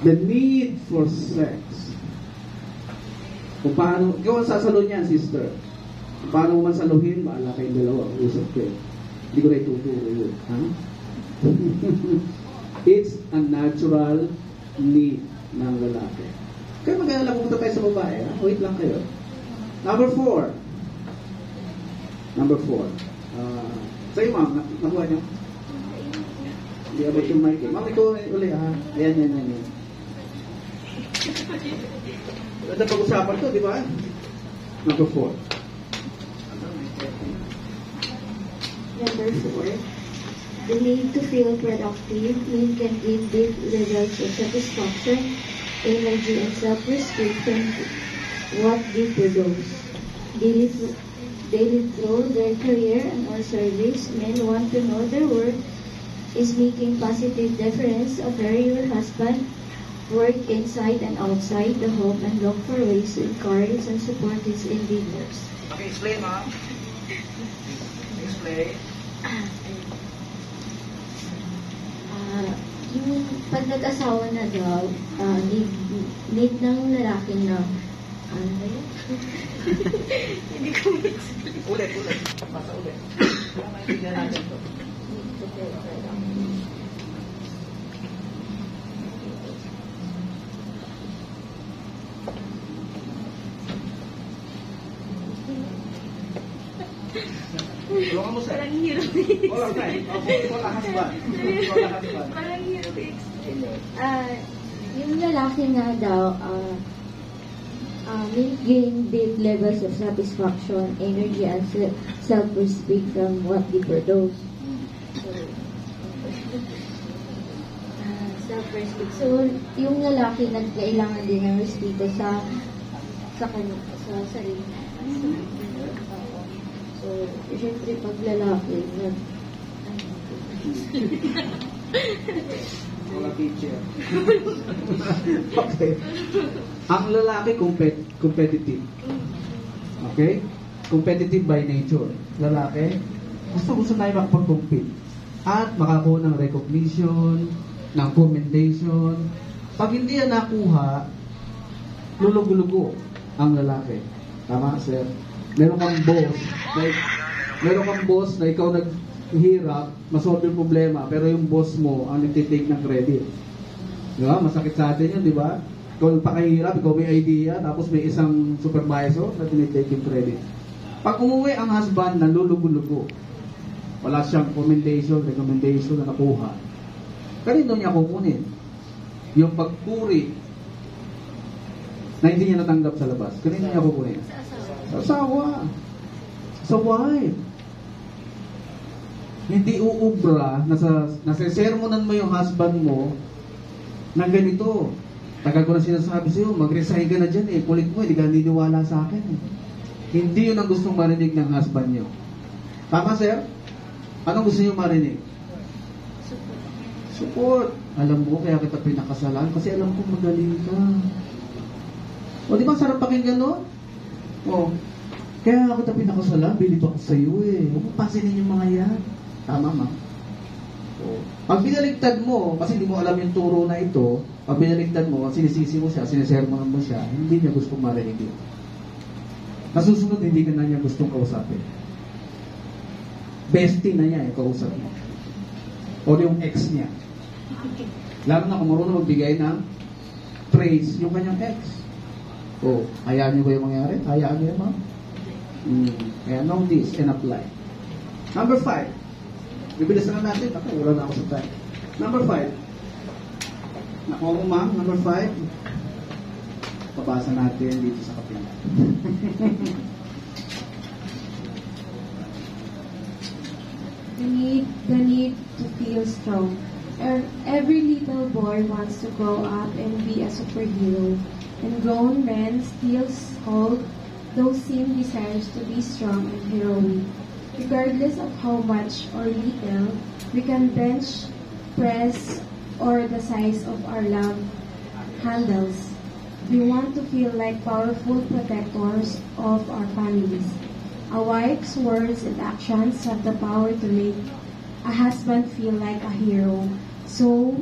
The need for sex. Kung paano, ikaw ang sasalo niyan, sister. Kung paano mo man saluhin, baala kayong dalawa. Usap kayo. Hindi ko na ituturo yun. Ha? It's a natural need ng lalaki. Kaya mag-alala, pumunta tayo sa babae. Ha? Wait lang kayo. Number 4. Sa'yo, ma'am, nakuha niyo? Hindi abot yung mic. Ma'am, ikaw uli, ha? Ayan. Ganda pag-usapan to, di ba? Number 4. Number 4. The need to feel productive. Men can give big levels of satisfaction, energy, and self-respect from what they produce. Daily through their career and or service, men want to know their work is making positive difference of your husband, work inside and outside the home, and look for ways to encourage and support his endeavors. Okay, explain, ma'am. Explain. Yung pag nag-asawa na daw, need ng lalaki na ano ba yun? Hindi ko ulit. Basta ulit. Kaya maintindihan natin to. Tulungan mo, sir. Parang hirap Wala, friend. Wala husband. Parang hirap i-explain. Yung lalaki nga daw, gain big levels of satisfaction, energy, and self-respect from what they produce. Self-respect. So, yung lalaki nagkailangan din ng respeto sa sarili. So, syempre pag lalaki, Mga teacher. Okay. Ang lalaki competitive. Okay? Competitive by nature. Lalaki, gusto tayo makapag-compete. At makakuha ng recognition, ng commendation. Pag hindi yan nakuha, lulugo-lugo ang lalaki. Tama, sir? Meron kang boss na ikaw naghihirap, masolve yung problema, pero yung boss mo ang nagtitake ng credit. Di ba? Masakit sa atin yun, di ba? Ikaw nagpakahirap, ikaw may idea, tapos may isang supervisor na tinitake yung credit. Pag umuwi ang husband, nalulugo-lugo. Wala siyang recommendation na nakuha. Kanino niya kukunin? Yung pagpuri na hindi niya natanggap sa labas. Kanino niya kukunin? Sa asawa. Sa wife. Hindi uubra na nasa-sermonan mo yung husband mo na ganito. Tagal ko na sinasabi sa'yo, mag-resign ka na dyan eh. Kulit mo, hindi ka niniwala sa akin eh. Hindi yun ang gustong marinig ng husband nyo. Tama, sir? Anong gusto nyo marinig? Support. Alam mo, kaya kita pinakasalan kasi alam ko magaling ka. O, di ba sarap pakinggan, no? O, kaya kita pinakasalan, bilib ako sa'yo eh. Huwag mo pasinin yung mga yan. Tama, ma. O, pag binaligtad mo, kasi hindi mo alam yung turo na ito, pag binaligtad mo, sinisisi mo siya, sinisermonan mo siya, hindi niya gustong marinig yun. Nasusunod, hindi ka na niya gustong kausapin. Bestie na niya yung kausap mo. O yung ex niya. Lalo na kung marunong magbigay ng praise yung kanyang ex. O, hayaan niyo ba yung mangyari? Hayaan niyo, ma'am? Kaya know this and apply. Number 5. Bibilis na natin. Ako, wala na ako sa time. Number 5. Nakuha mo, ma'am. Number 5. Pabasa natin dito sa kapila. The need to feel strong. Every little boy wants to grow up and be a superhero, and grown men still hold those same desires to be strong and heroic. Regardless of how much or little we can bench, press, or the size of our love handles, we want to feel like powerful protectors of our families. A wife's words and actions have the power to make a husband feel like a hero. So,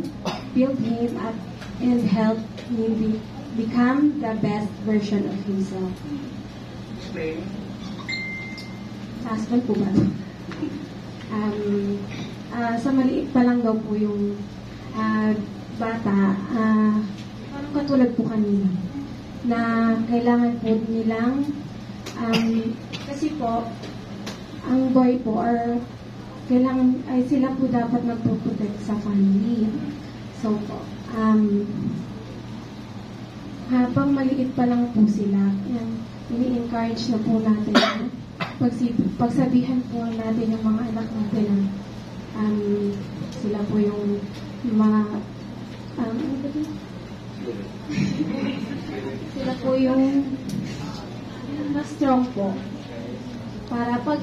build him up and help him become the best version of himself. Explain. Husband po ba? Sa maliit pa lang daw po yung bata, parang katulad po kanina, na kailangan po nilang kasi po, ang boy po kailangan, ay sila po dapat magpo-protect sa family. So po, habang maliit pa lang po sila, ini-encourage na po natin, pagsabihan po natin yung mga anak natin na sila po yung mga, ano ba ito? Sila po yung mas strong po. Para pag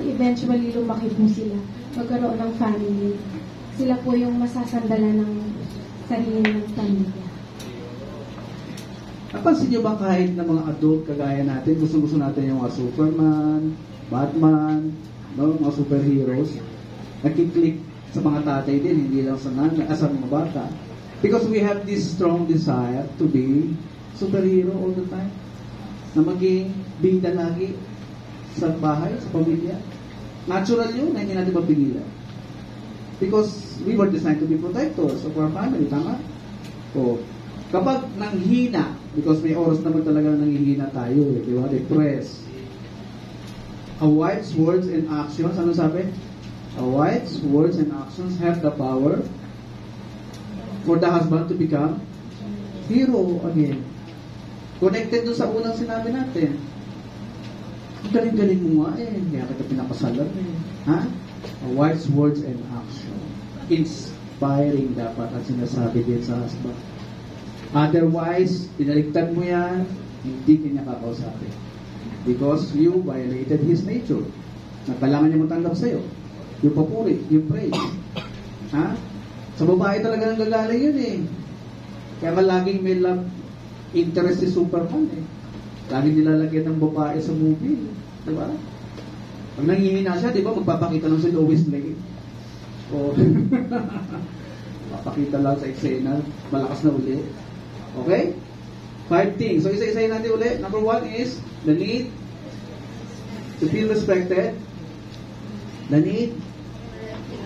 eventually lumaki po sila, magkaroon ng family, sila po yung masasandalan ng sarili ng pamilya. Napansin niyo ba kahit na mga adult kagaya natin, gusto natin yung mga Superman, Batman, no, mga superheroes, nagkiklik sa mga tatay din, hindi lang sa mga bata. Because we have this strong desire to be superhero all the time. Na maging bida lagi sa bahay, sa pamilya. Natural yun na hindi natin mapigilan. Because we were designed to be protectors of our family, tama? O, kapag nanghina, because may oras naman talaga nanghihina tayo, di ba? Depressed. A wife's words and actions, ano sabi? A wife's words and actions have the power for the husband to become hero again. Connected doon sa unang sinabi natin. Ang galing-galing mo nga eh. Kaya kita pinakasalan eh. Ha? A wife's words and action. Inspiring dapat ang sinasabi din sa husband. Otherwise, pinaligtad mo yan, hindi kanya kakausapin. Because you violated his nature. Na kailangan niya matanggap sa'yo. Yung papuri, yung praise. Ha? Sa babae talaga nang gagaling yun eh. Kaya laging may love interest si Superman eh. Laging nilalagyan ng babae sa movie. Diba? Pag nangihina siya, diba, magpapakita lang si Lois Lane. O, papakita lang sa eksena, malakas na uli. Okay? 5 things. So, isa-isayin natin uli. Number 1 is the need to feel respected. The need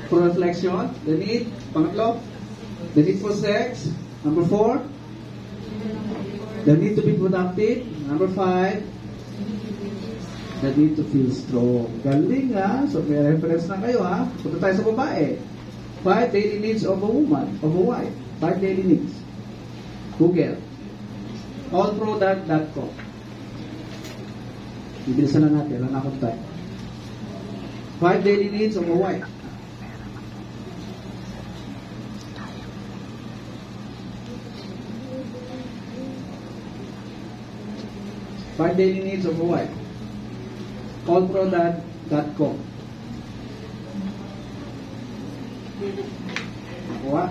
for reflection. The need, pangatlo, the need for sex. Number 4, the need to be productive. Number 5, the need to feel strong. Galing ha? So may reference na kayo ha? Punta tayo sa babae. 5 daily needs of a woman, of a wife. 5 daily needs. Google. Allpro.com. Ibilisan na natin. Wala na akong time. 5 daily needs of a wife. Five daily needs of a wife. Allpro.com. Nakuha?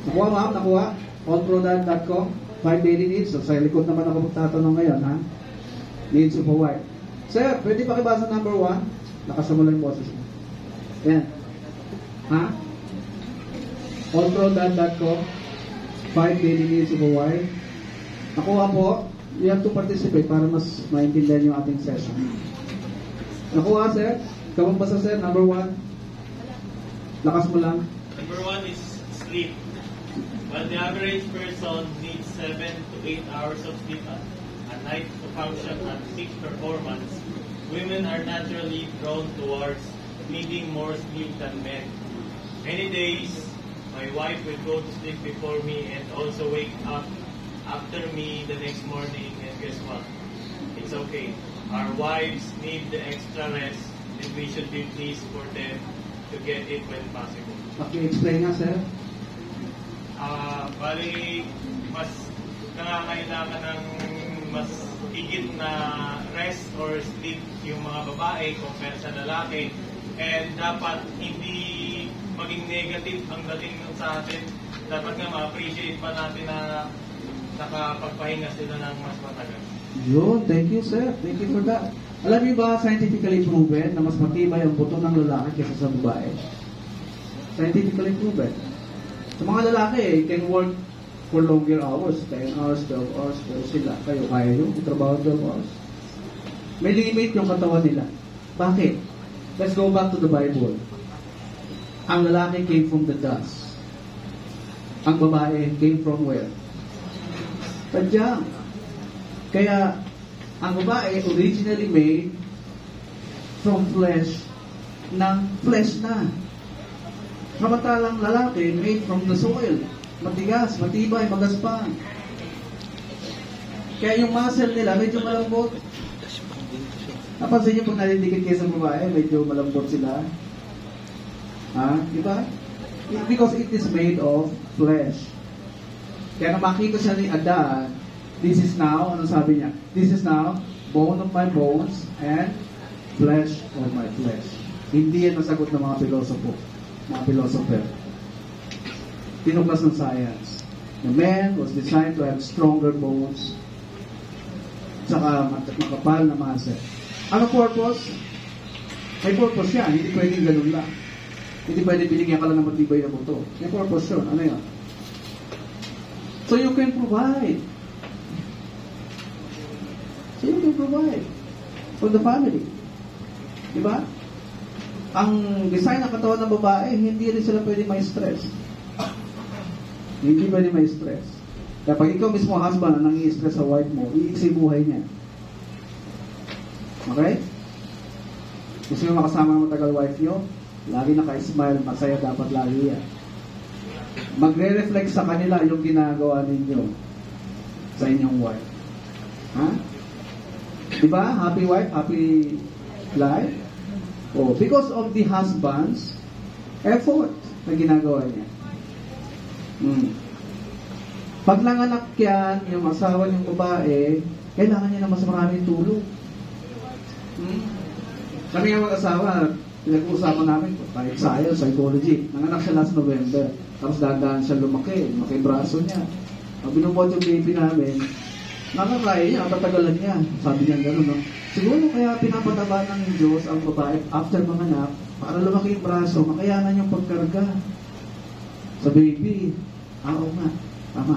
Nakuha, ma'am? Nakuha? Allpro.com. 5 daily needs. So, sa likod naman ako magtatanong ngayon, ha? Needs of a wife. Sir, pwede pakibasa number 1? Nakasama lang yung boses mo. Yan. Ha? Allpro.com. 5 daily needs of a wife. Nakuha po. You have to participate para mas maintindihan yung ating session. Nakuha, sir? Kamang basa, sir? Number 1? Lakas mo lang. Number 1 is sleep. While the average person needs 7 to 8 hours of sleep at night to function at peak performance, women are naturally drawn towards needing more sleep than men. Many days, my wife will go to sleep before me and also wake up after me the next morning, and guess what? It's okay. Our wives need the extra rest, and we should be pleased for them to get it when possible. Paki-explain nga, sir. Bali, mas nangangailangan ng mas higit na rest or sleep yung mga babae compare sa lalaki, and dapat hindi maging negative ang dating sa atin. Dapat nga ma-appreciate pa natin na nakapagpahinga sila ng mas matagal. Yun, thank you, sir. Thank you for that. Alam niyo ba, scientifically proven na mas matibay ang buto ng lalaki kaysa sa babae? Scientifically proven. Sa mga lalaki, can work for longer hours, 10 hours, 12 hours, pero sila, kayo, kaya yun, trabaho 12 hours. May limit yung katawan nila. Bakit? Let's go back to the Bible. Ang lalaki came from the dust. Ang babae came from where? Sadyang. Kaya, ang babae originally made from flesh ng flesh na. Samantalang lalaki made from the soil. Matigas, matibay, magaspang. Kaya yung muscle nila medyo malambot. Napansin niyo pag nalidikit kayo sa babae, medyo malambot sila. Ha? Diba? Because it is made of flesh. Kaya na makita siya ni Adan, this is now, ano sabi niya? This is now bone of my bones and flesh of my flesh. Hindi yan nasagot ng mga philosopher. Tinuklas ng science. The man was designed to have stronger bones saka makapal na muscle. Ano purpose? May purpose yan. Hindi pwedeng ganun lang. Hindi pwedeng binigyan ka lang ng matibay na buto. May purpose yun. Ano yun? So you can provide. For the family. Diba? Ang design ng katawan ng babae, hindi rin sila pwede may stress. Hindi pwede may stress. Kaya pag ikaw mismo husband ang nang-i-stress sa wife mo, iiksi buhay niya. Okay? Gusto nyo makasama ng matagal wife nyo? Lagi naka-smile, masaya dapat lagi yan. Magre-reflect sa kanila yung ginagawa ninyo sa inyong wife. Ha? Diba? Happy wife, happy life. Oh, because of the husband's effort na ginagawa niya. Pag nanganak yan, yung asawa ng babae, kailangan niya na mas maraming tulong. Kami nga mag-asawa, pinag-uusapan namin, kahit science, psychology. Nanganak siya last November. Tapos dahan siya lumaki braso niya. Pag binubot yung baby namin, nakakaya niya, tatagalan niya. Sabi niya gano'n, no? Siguro kaya pinapataba ng Diyos ang babae after manganak, para lumaki yung braso, makayanan yung pagkarga. Sa baby, oo nga, tama.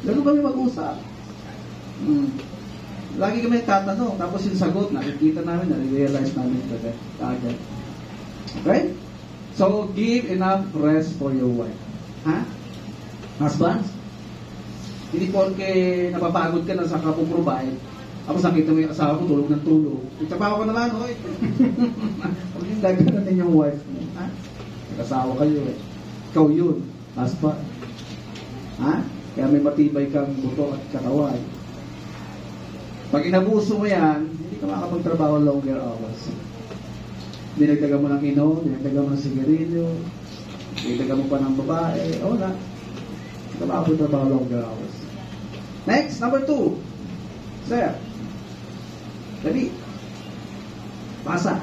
Ganun kami mag-usap. Lagi kami tatanong, tapos yung sagot, nakikita namin, na-realize namin agad. Okay? So, give enough rest for your wife. Ha? Husbands? Hindi porke napapagod ka na sa kapuprovide, tapos nakita mo yung asawa mo tulog ng tulog. Itapaw ko naman, hoy. Huwag yung gagana din yung wife mo. Ha? Nag-asawa kayo eh. Ikaw yun. Husband. Ha? Kaya may matibay kang buto at katawan. Pag inabuso mo yan, hindi ka makapagtrabaho longer hours. Dinagdagan mo ng inom, dinagdagan mo ng sigarilyo, dinagdagan mo pa ng babae, wala. Hindi ka makapagtrabaho longer hours. Next, number 2. Sir. Dali. Basa.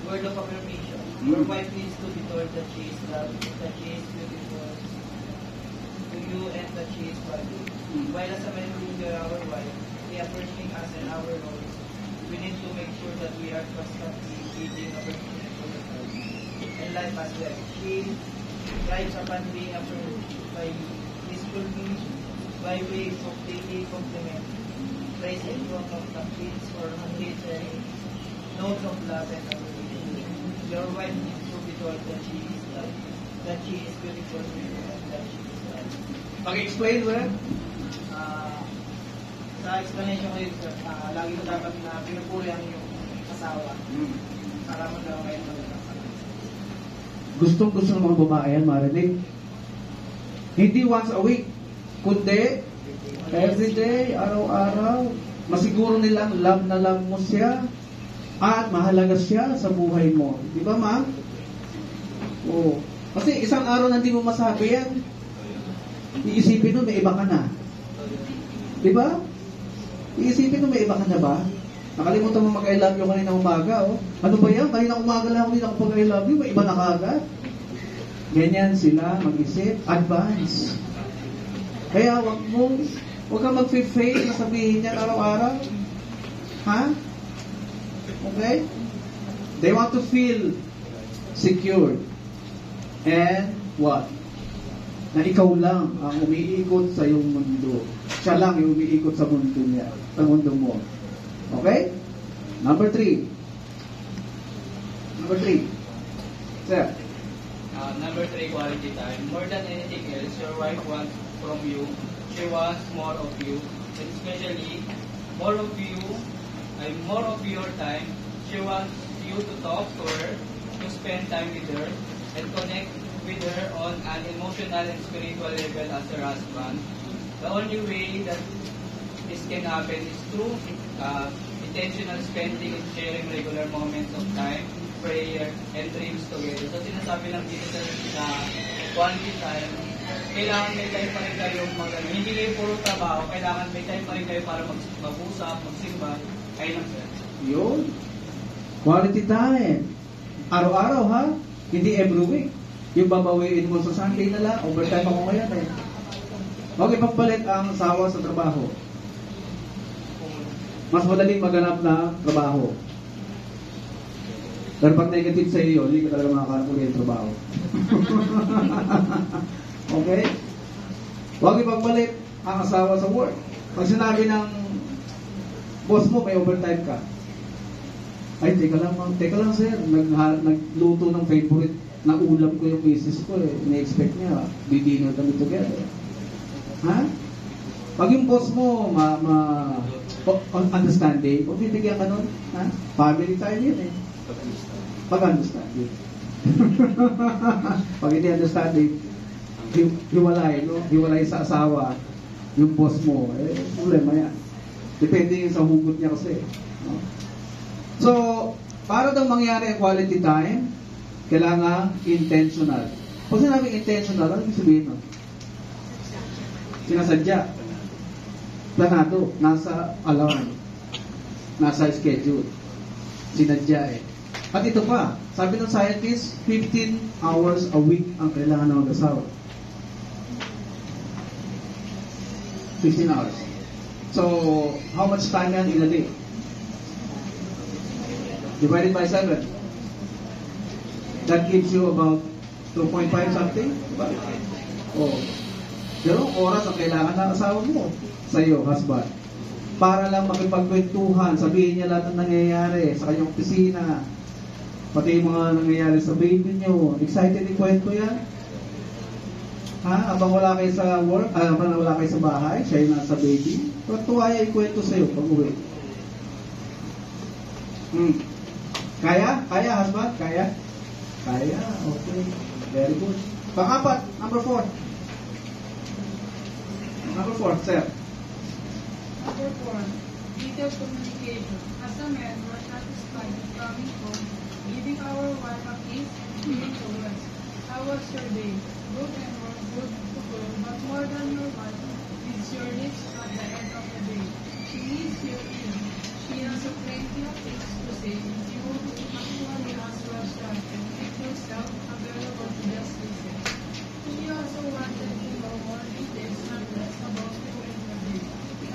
Word of affirmation. Your wife needs to be told that she is loved, that she is beautiful to you, and that she is valued. While as a man who are our wife, they are pursuing us and our roles. We need to make sure that we are constantly giving affirmation to her. And life as well. She thrives upon being affirmed by peaceful means, by way of daily compliment, praise in front of the kids or unreaching notes of love and affirmation. Your wife needs to be told that she is loved, that she is beautiful to you, and that she is loved. Pag-explain, well? Sa explanation ko yun, lagi ko dapat na pinupuri ang iyong asawa para magkaroon kayo ng Gustong-gusto ng mga babae yan, marinig. Hindi once a week, kundi every day, araw-araw. Masiguro nilang love na love mo siya at mahalaga siya sa buhay mo. Di ba, ma'am? Oo. Kasi isang araw na hindi mo masabi yan, iisipin mo may iba ka na. Di ba? Iisipin mo may iba ka na ba? Nakalimutan mo mag-I love you kanina umaga, oh. Ano ba yan? Kanina umaga lang ako hindi nakapag-I love you, may iba na kaagad. Ganyan sila mag-isip, advance. Kaya wag kang mag-fake na sabihin yan araw-araw. Ha? Okay? They want to feel secure. And what? Na ikaw lang ang umiikot sa iyong mundo. Siya lang yung umiikot sa mundo niya, sa mundo mo. Okay? Number 3. Sir. Number 3, quality time. More than anything else, your wife wants from you. She wants more of you, and especially more of you, more of your time. She wants you to talk to her, to spend time with her, and connect with her on an emotional and spiritual level as her husband. The only way that this can happen is through intentional spending and sharing regular moments of time, prayer, and dreams together. So sinasabi lang dito sa quality time, kailangan may time pa rin kayo hindi kayo puro trabaho, kailangan may time pa rin kayo para mag-usap, magsimba, kayo lang sir. Yun. Quality time. Araw-araw, ha? Hindi every week. Yung babawiin mo sa Sunday na lang, overtime ako ngayon eh. Huwag ipagpalit ang asawa sa trabaho. Mas madaling maganap na trabaho. Pero pag negative sa iyo, hindi ka talaga makakakulit yung trabaho. Okay? Huwag ipagpalit ang asawa sa work. Pag sinabi ng boss mo, may overtime ka. Ay, teka lang sir, nagluto ng favorite na ulam ko yung misis ko eh. Ina-expect niya, di-dinner kami together. Ha? Pag yung boss mo, understanding, o bibigyan ka nun, ha? Family time yun eh. Pag-understanding. Pag hindi understanding, hiwalay, no? Hiwalay sa asawa, yung boss mo, eh, problema yan. Depende yun sa hugot niya kasi. No? So, para daw mangyari ang quality time, kailangan intentional. Pag sinabing intentional, ano ibig sabihin nun? Sinasadya. Planado. Nasa alarm. Nasa schedule. Sinadya eh. At ito pa, sabi ng scientist, 15 hours a week ang kailangan ng mag-asawa. 15 hours. So, how much time yan in a day? Divided by 7. That gives you about 2.5 something? Diba? Oh. Pero oras ang kailangan ng asawa mo sa iyo, husband. Para lang makipagkwentuhan, sabihin niya lahat ng nangyayari sa kanyang opisina, pati yung mga nangyayari sa baby niyo. Excited ikwento yan? Ha? Abang wala kayo sa work, abang wala kayo sa bahay, siya yung nasa baby, tuwa niya ikwento sa iyo pag uwi. Kaya? Kaya, husband? Kaya? Kaya, okay. Very good. Pang-apat, number 4. Number 4, sir. Number 4, detailed communication. As a man, we're satisfied with coming home, giving our wife a kiss and saying to us, how was your day? Good and more good to go, but more than your wife, it's your lips at the end of the day. She needs you in. She has a plenty of things to say. You actually as well start and make yourself available to just listen. She also wanted to know more details and less about you and your day.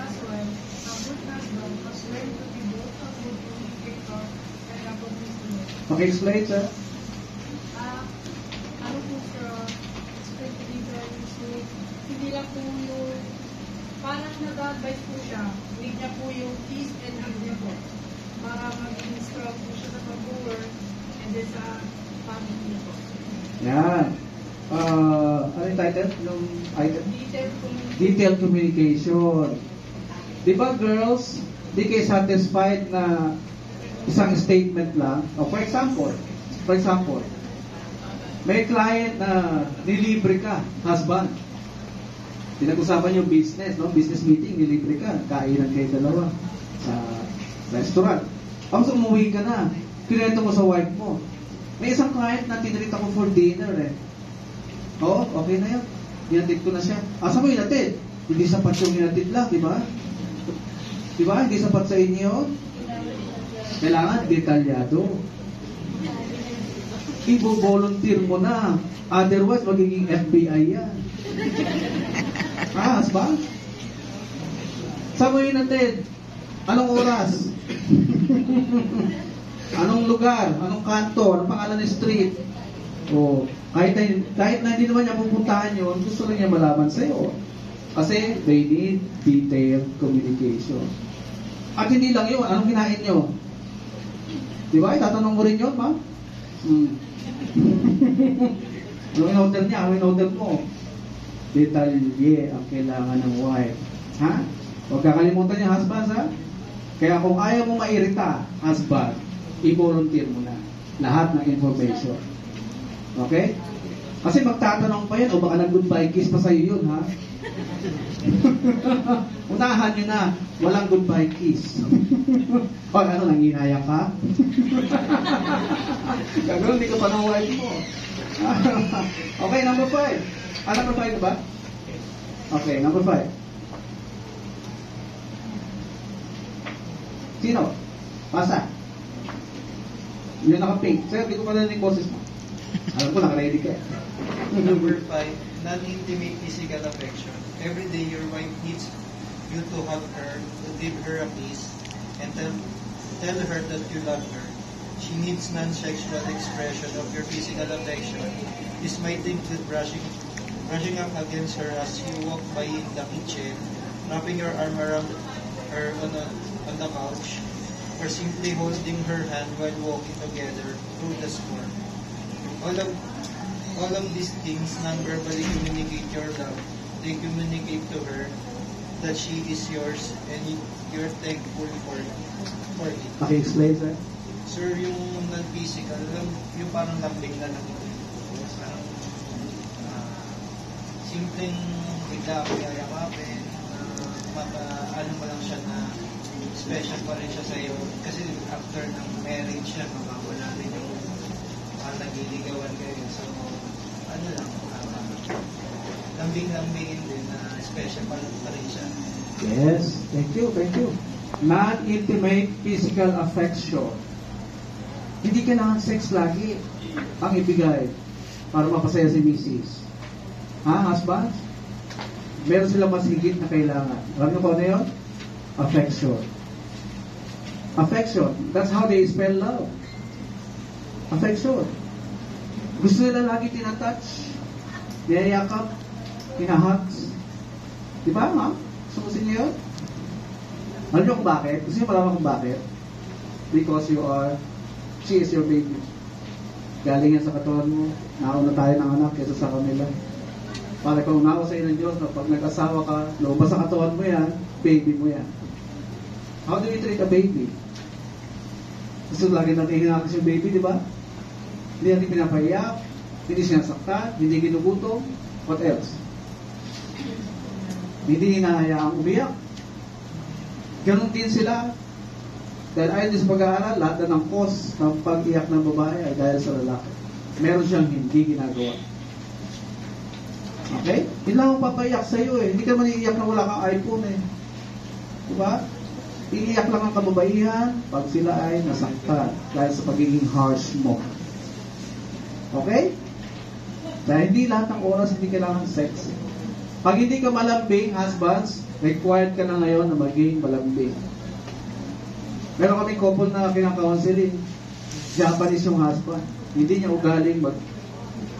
As well, a good husband must learn to be both a good communicator and a good listener. Okay, explain, sir. Ano po siya, explain to be very sweet. Hindi lang po yung, parang nag-advise po siya, huwag niya po yung kiss and hug niya po. Para maging strong po siya sa pag-work and then sa family niya po. Yan. Ano yung title? Yung item? Detailed communication. Detailed communication. Di ba, girls, di kayo satisfied na isang statement lang? O, for example, may client na nilibre ka, husband. Pinag-usapan yung business, no? Business meeting, nilibre ka. Kainan kayo dalawa sa restaurant. Tapos umuwi ka na. Pinento mo sa wife mo. May isang client na tinreat ako for dinner eh. Oo, okay na yan. Hinatid ko na siya. Asa mo hinatid? Hindi sapat yung hinatid lang, di ba? Di ba? Hindi sapat sa inyo. Kailangan detalyado. I-volunteer mo na. Otherwise, magiging FBI yan. Husband? Saan mo hinatid? Anong oras? Anong lugar? Anong kanto? Anong pangalan ng street? O, kahit na hindi naman niya pupuntahan yun, gusto lang niya malaman sa'yo. Kasi they need detailed communication. At hindi lang yun, anong kinain nyo? Di ba? Itatanong mo rin yun, ma'am? Anong in-order niya? Anong in-order mo? Detalye ang kailangan ng wife. Ha? Huwag kakalimutan niya, husband, ha? Kaya kung ayaw mo mairita, husband, i-volunteer mo na lahat ng information. Okay? Kasi magtatanong pa yan, o baka nag-goodbye kiss pa sa'yo yun, ha? Unahan nyo na, walang goodbye kiss. O, ano, nanginaya ka? Gagawin, hindi ka pa ng wife mo. Okay, number 5. Number 5 ba? Okay, number 5. Sino? Pasa. Yung naka-pink. Sir, di ko pa narinig boses mo. Alam ko, naka-ready ka. Number 5, non-intimate physical affection. Every day, your wife needs you to hug her, to give her a kiss, and tell her that you love her. She needs non-sexual expression of your physical affection. This might include brushing up against her as you walk by in the kitchen, wrapping your arm around her on the couch, or simply holding her hand while walking together through the store. All of these things non-verbally communicate your love. They communicate to her that she is yours and you're thankful for it. Paki-explain, sir. Sir, yung non-physical, yung parang lambing na lang. Parang simpleng bigla ako yayakapin, ano mo lang siya na special pa rin siya sa'yo. Kasi after ng marriage siya, mawawala rin yung nagiligawan kayo. So, ano lang, lambing-lambingin din na special pa rin siya. Yes, thank you, thank you. Non-intimate physical affection. Hindi kailangan sex lagi ang ibigay para mapasaya si Mrs. Ha, husbands? Meron silang mas higit na kailangan. Alam niyo kung ano yun? Affection. Affection. That's how they spell love. Affection. Gusto nila lagi tinatouch, niyayakap, hinahugs. Di ba, ma'am? Gusto niyo yun? Alam niyo kung bakit? Gusto niyo malaman kung bakit? Because she is your baby. Galing yan sa katawan mo. Nauna tayo ng anak kaysa sa kanila. Para kung unawa sa inyo ng Diyos na pag nag-asawa ka, lumabas sa katawan mo yan, baby mo yan. How do you treat a baby? Gusto lagi natin hinakas yung baby, di ba? Hindi natin pinapahiyak, hindi sinasaktan, hindi ginugutom. What else? Hindi hinahayaang umiyak. Ganon din sila. Dahil ayon sa pag-aaral, lahat na ng cause ng pag-iyak ng babae ay dahil sa lalaki. Meron siyang hindi ginagawa. Okay? Hindi lang akong papaiyak sa iyo eh. Hindi ka man iiyak na wala kang iPhone eh. Diba? Iiyak lang ang kababaihan pag sila ay nasaktan dahil sa pagiging harsh mo. Okay? Dahil hindi lahat ng oras hindi kailangan sex. Pag hindi ka malambing, husbands, required ka na ngayon na maging malambing. Meron kami couple na kinaka-counseling. Japanese yung husband. Hindi niya ugaling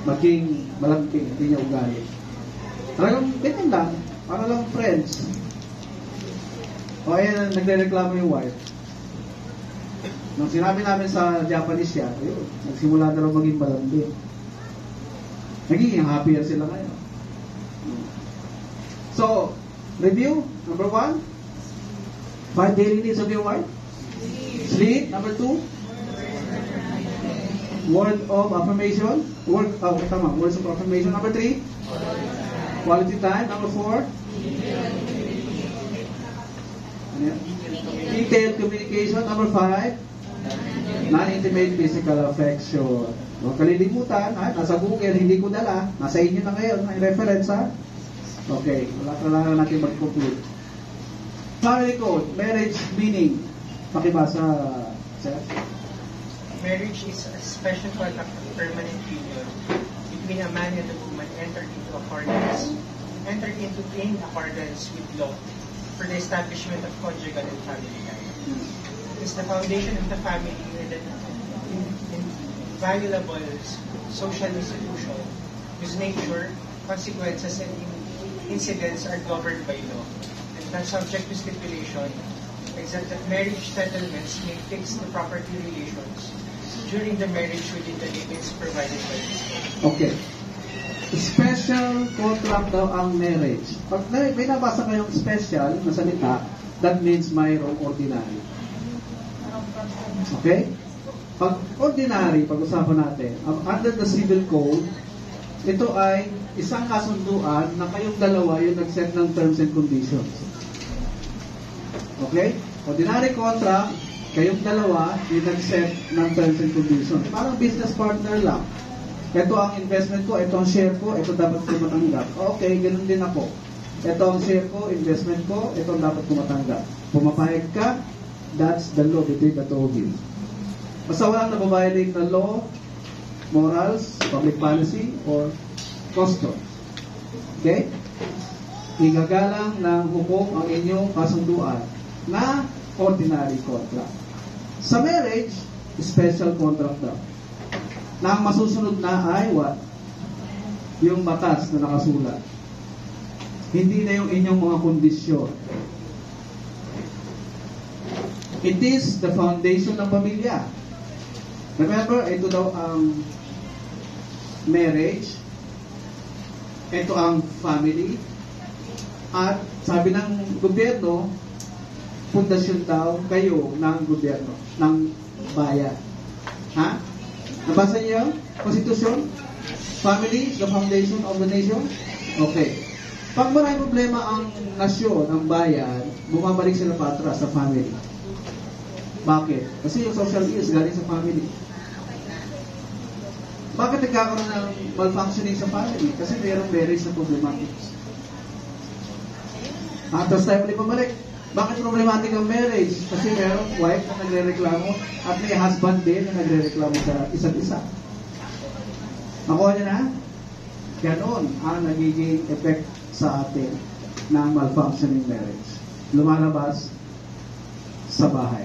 maging malambing. Hindi niya ugaling. Talagang ganyan lang. Para lang friends. O ayan, nagre-reklamo yung wife. Nung sinabi namin sa Japanese yan, ayun, nagsimula na raw maging malambing. Nagiging happier sila ngayon. So, review. Number 1, 5 daily needs of your wife. Sleep. Number 2, word of affirmation. Words of affirmation. Number 3, quality time. Number 4, detailed communication. Number 5, non-intimate physical affection. Huwag kalilimutan, nasa Google, hindi ko dala. Nasa inyo na ngayon, may reference ha. Okay, wala kailangan natin mag-conclude. Family code, marriage meaning. Pakibasa, sir. Marriage is a special contract of permanent union between a man and a woman entered into in accordance with law for the establishment of conjugal and family life. It is the foundation of the family and an inviolable social institution whose nature, consequences, and incidents are governed by law and not subject to stipulation, except that marriage settlements may fix the property relations during the marriage within the limits provided by law. Okay. Special contract daw ang marriage. Pag may nabasa kayong special na salita, that means mayroong ordinary. Okay? Pag ordinary, pag-usapan natin, under the civil code, ito ay isang kasunduan na kayong dalawa yung nag-set ng terms and conditions. Okay? Ordinary contract, kayong dalawa yung nag-set ng terms and conditions. Parang business partner lang. Ito ang investment ko, ito ang share ko, ito dapat ko matanggap. Okay, ganun din ako. Ito ang share ko, investment ko, ito ang dapat ko matanggap. Pumapayag ka, that's the law between the two of you. Basta walang nababiolate na law, morals, public policy, or customs. Okay? Igagalang ng hukom ang inyong kasunduan na ordinary contract. Sa marriage, special contract daw. Na ang masusunod na ay what? Yung batas na nakasulat. Hindi na yung inyong mga kondisyon. It is the foundation ng pamilya. Remember, ito daw ang marriage. Ito ang family. At sabi ng gobyerno, pundasyon daw kayo ng gobyerno, ng bayan. Ha? Nabasa niyo? Konstitusyon? Family is the foundation of the nation? Okay. Pag maraming problema ang nasyon, ang bayan, bumabalik sila pa atras sa family. Bakit? Kasi yung social ills galing sa family. Bakit nagkakaroon ng malfunctioning sa family? Kasi mayroong marriage na problematic. Tapos tayo ulit pabalik. Bakit problematic ang marriage? Kasi merong wife na nagre-reklamo at may husband din na nagre-reklamo sa isa't isa. Nakuha niyo na? Ganon ang nagiging effect sa atin ng malfunctioning marriage. Lumalabas sa bahay.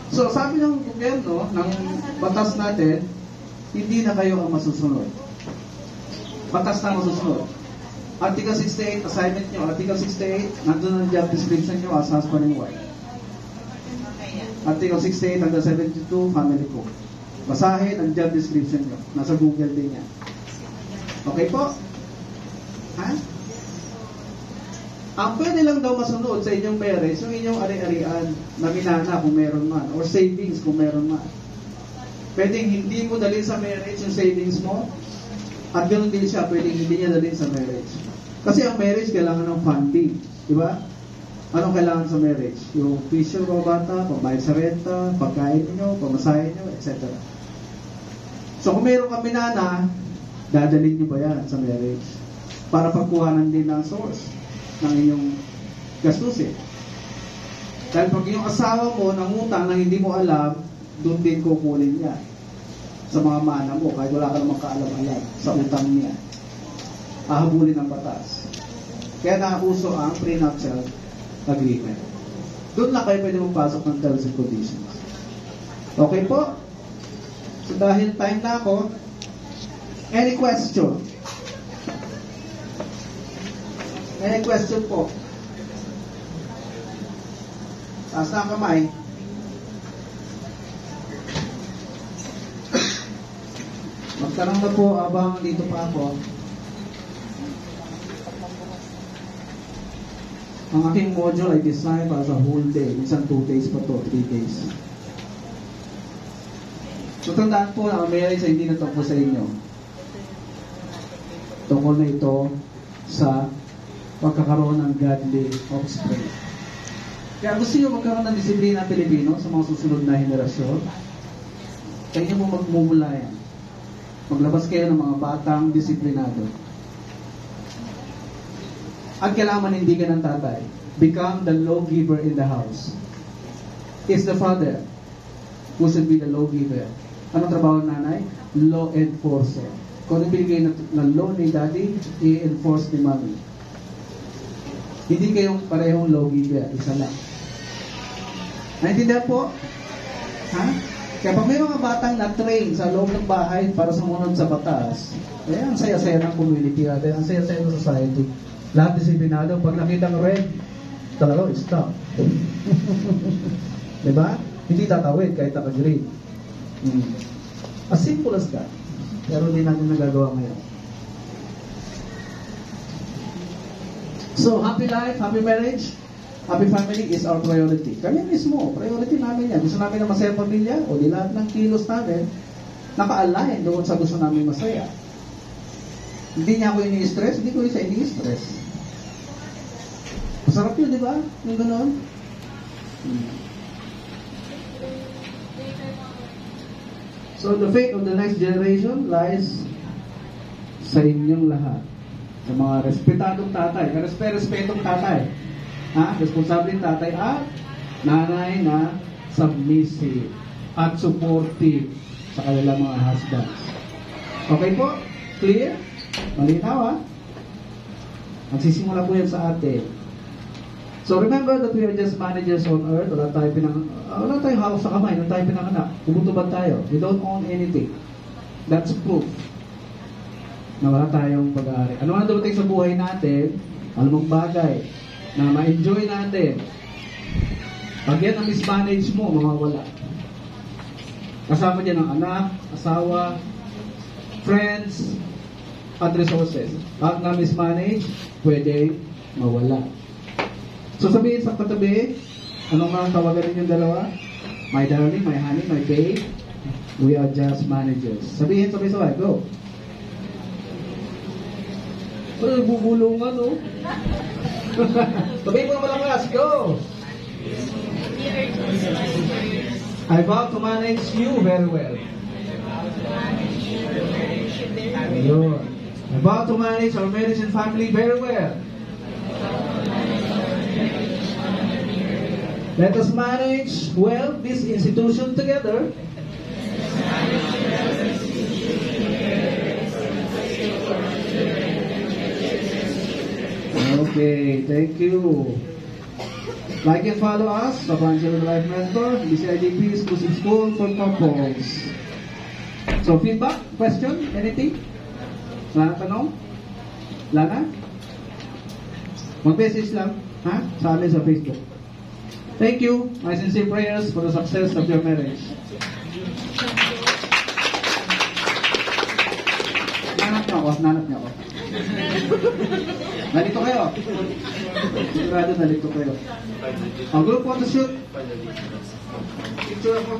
So, sabi ng gobyerno, ng batas natin, hindi na kayo ang masusunod. Batas na masusunod. Article 68, assignment nyo. Article 68, nandun ang job description nyo as husband and wife. Article 68 hanggang 72, family code. Basahin ang job description nyo. Nasa Google din yan. Okay po? Ha? Ang pwede lang daw masunod sa inyong marriage, yung inyong ari-arian na minana kung meron man, or savings kung meron man. Pwedeng hindi mo dalhin sa marriage yung savings mo, at ganoon din siya, pwedeng hindi niya dalhin sa marriage. Kasi ang marriage kailangan ng funding. Di ba? Anong kailangan sa marriage? Yung tuition ng mga bata, pambayad sa renta, pagkain nyo, pamasahin nyo, etc. So kung meron kami nana, dadalhin nyo ba yan sa marriage? Para pagkuhanan din ng source ng inyong gastusin. Dahil pag yung asawa mo nangutang na hindi mo alam, doon din kukunin niya sa mga mana mo, kahit wala ka namang kaalam-alam sa utang niya. Ahabulin ng batas. Kaya nakauso ang prenuptial agreement. Doon lang kayo pwede magpasok ng terms and conditions. Okay po? So dahil time na ako, any question? Any question po? Taas na ang kamay. Magtanong na po abang dito pa ako. Ang aking module ay designed para sa whole day. Minsan 2 days pa to, 3 days. So tandaan po na ang marriage ay hindi na tungkol sa inyo. Tungkol na ito sa pagkakaroon ng godly offspring. Kaya gusto nyo magkaroon ng disiplina ng Pilipino sa mga susunod na henerasyon, kaya nyo mo magmumula yan. Maglabas kayo ng mga batang disiplinado. At kailangan manindigan ng tatay. Become the lawgiver in the house. It's the father who should be the lawgiver. Anong trabaho ng nanay? Law enforcer. Kung ibigay ng law ni daddy, i-enforce ni mommy. Hindi kayong parehong lawgiver. Isa lang. Naintindihan po? Ha? Kaya pag may mga batang na-train sa loob ng bahay para sumunod sa batas, eh, ang saya-saya ng community natin, ang saya-saya ng society. Lahat disiplinado. Pag nakita ng red, talaga, stop. Diba? Hindi tatawid kahit naka-green. As simple as that. Pero hindi natin nagagawa ngayon. So, happy life, happy marriage, happy family is our priority. Kami mismo, priority namin yan. Gusto namin na masaya pamilya, o di lahat ng kilos namin, naka-align doon sa gusto namin masaya. Hindi niya ako ini-stress, hindi ko siya ini-stress. Masarap yun, di ba? Yung gano'n. So, the fate of the next generation lies sa inyong lahat. Sa mga respetadong tatay. Respetong tatay. Responsabling tatay at nanay na submissive at supportive sa kanilang mga husbands. Okay po? Clear? Malinaw Magsisimula po yan sa atin. So remember that we are just managers on earth. Wala tayong hawak sa kamay. Wala tayong pinanganak. Bumutubad tayo. We don't own anything. That's proof na wala tayong pag-aari. Ano ang dumating sa buhay natin? Alamang bagay na ma-enjoy natin. Pag yan ang mismanage mo, mawawala. Kasama dyan ang anak, asawa, friends, at resources. At na mismanage, pwede mawala. So sabihin sa katabi, anong mga tawagan ninyong dalawa? My darling, my honey, my babe, we are just managers. Sabihin, sabay-sabay, go. Bubulungan, sabihin mo na malakas, go. I vow to manage you very well. I vow to manage our marriage and family very well. Let us manage well this institution together. Okay, thank you. Like and follow us sa Financial Life Mentor, BCIDP Exclusive School for Couples. So, feedback, question, anything? Wala na tanong? Wala na? Mag-message lang, ha? Sa amin sa Facebook. Thank you. My sincere prayers for the success of your marriage. Nanap niyo ako. Nalito kayo. Sigurado nalito kayo. Ang group want to shoot. Picture ako.